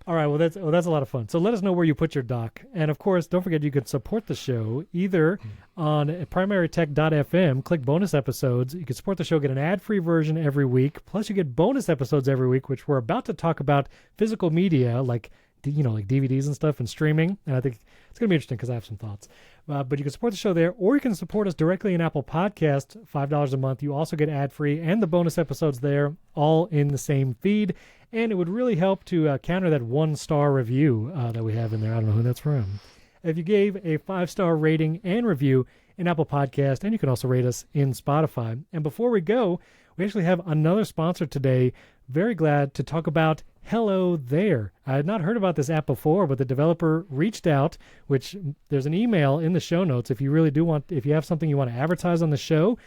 All right, well, that's a lot of fun. So let us know where you put your dock. And, of course, don't forget you can support the show either on primarytech.fm, click bonus episodes. You can support the show, get an ad-free version every week. Plus, you get bonus episodes every week, which we're about to talk about physical media like like DVDs and stuff and streaming. And I think it's going to be interesting because I have some thoughts. But you can support the show there, or you can support us directly in Apple Podcast, $5 a month. You also get ad-free and the bonus episodes there, all in the same feed. And it would really help to counter that 1-star review that we have in there. I don't know who that's from. If you gave a 5-star rating and review in Apple Podcast, and you can also rate us in Spotify. And before we go, we actually have another sponsor today. Very glad to talk about Hello There. I had not heard about this app before, but the developer reached out, which there's an email in the show notes. If you really do want, if you have something you want to advertise on the show,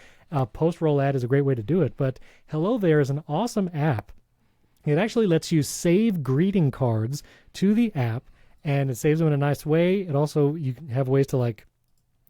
post-roll ad is a great way to do it. But Hello There is an awesome app. It actually lets you save greeting cards to the app, and it saves them in a nice way. It also, you can have ways to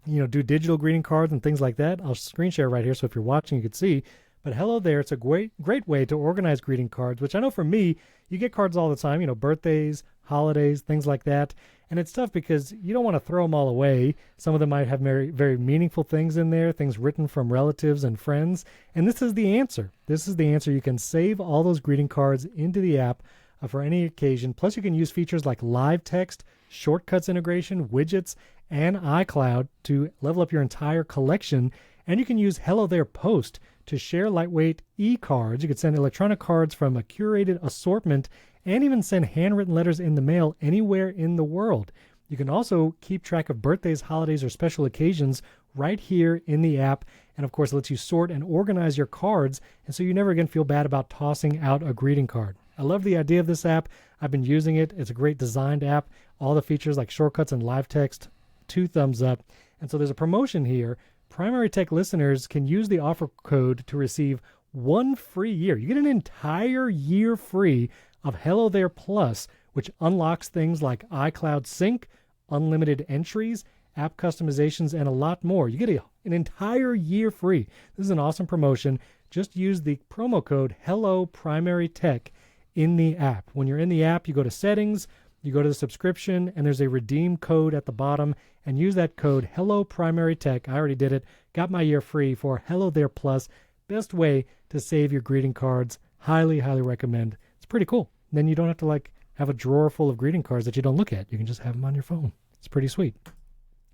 do digital greeting cards and things like that. I'll screen share right here, so if you're watching, you can see. But Hello There, it's a great way to organize greeting cards, which I know for me, you get cards all the time, birthdays, holidays, things like that. And it's tough because you don't want to throw them all away. Some of them might have very, very meaningful things in there, things written from relatives and friends. And this is the answer. This is the answer. You can save all those greeting cards into the app for any occasion. Plus, you can use features like live text, shortcuts integration, widgets, and iCloud to level up your entire collection. And you can use Hello There Post to share lightweight e-cards. You could send electronic cards from a curated assortment and even send handwritten letters in the mail anywhere in the world. You can also keep track of birthdays, holidays, or special occasions right here in the app. And of course, it lets you sort and organize your cards, and so you never again feel bad about tossing out a greeting card. I love the idea of this app. I've been using it. It's a great designed app. All the features like shortcuts and live text, 2 thumbs up. And so there's a promotion here. Primary Tech listeners can use the offer code to receive 1 free year. You get an entire year free of Hello There Plus, which unlocks things like iCloud Sync, unlimited entries, app customizations, and a lot more. You get an entire year free. This is an awesome promotion. Just use the promo code Hello Primary Tech in the app. When you're in the app, you go to Settings, you go to the subscription, and there's a redeem code at the bottom, and use that code Hello Primary Tech. I already did it. Got my year free for Hello There Plus. Best way to save your greeting cards. Highly, highly recommend. It's pretty cool. Then you don't have to have a drawer full of greeting cards that you don't look at. You can just have them on your phone. It's pretty sweet.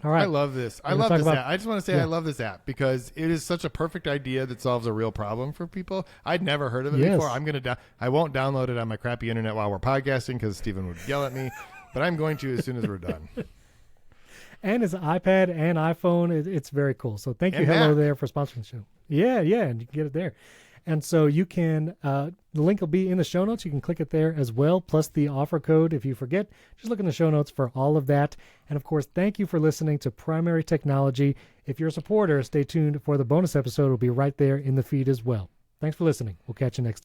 All right. I love this. I love this app. I just want to say I love this app because it is such a perfect idea that solves a real problem for people. I'd never heard of it before. I won't download it on my crappy internet while we're podcasting because Stephen would yell at me, but I'm going to as soon as we're done. And it's an iPad and iPhone. It's very cool. So thank you, Hello There, for sponsoring the show. Yeah, and you can get it there. And so you can, the link will be in the show notes. You can click it there as well, plus the offer code. If you forget, just look in the show notes for all of that. And of course, thank you for listening to Primary Technology. If you're a supporter, stay tuned for the bonus episode. It'll be right there in the feed as well. Thanks for listening. We'll catch you next time.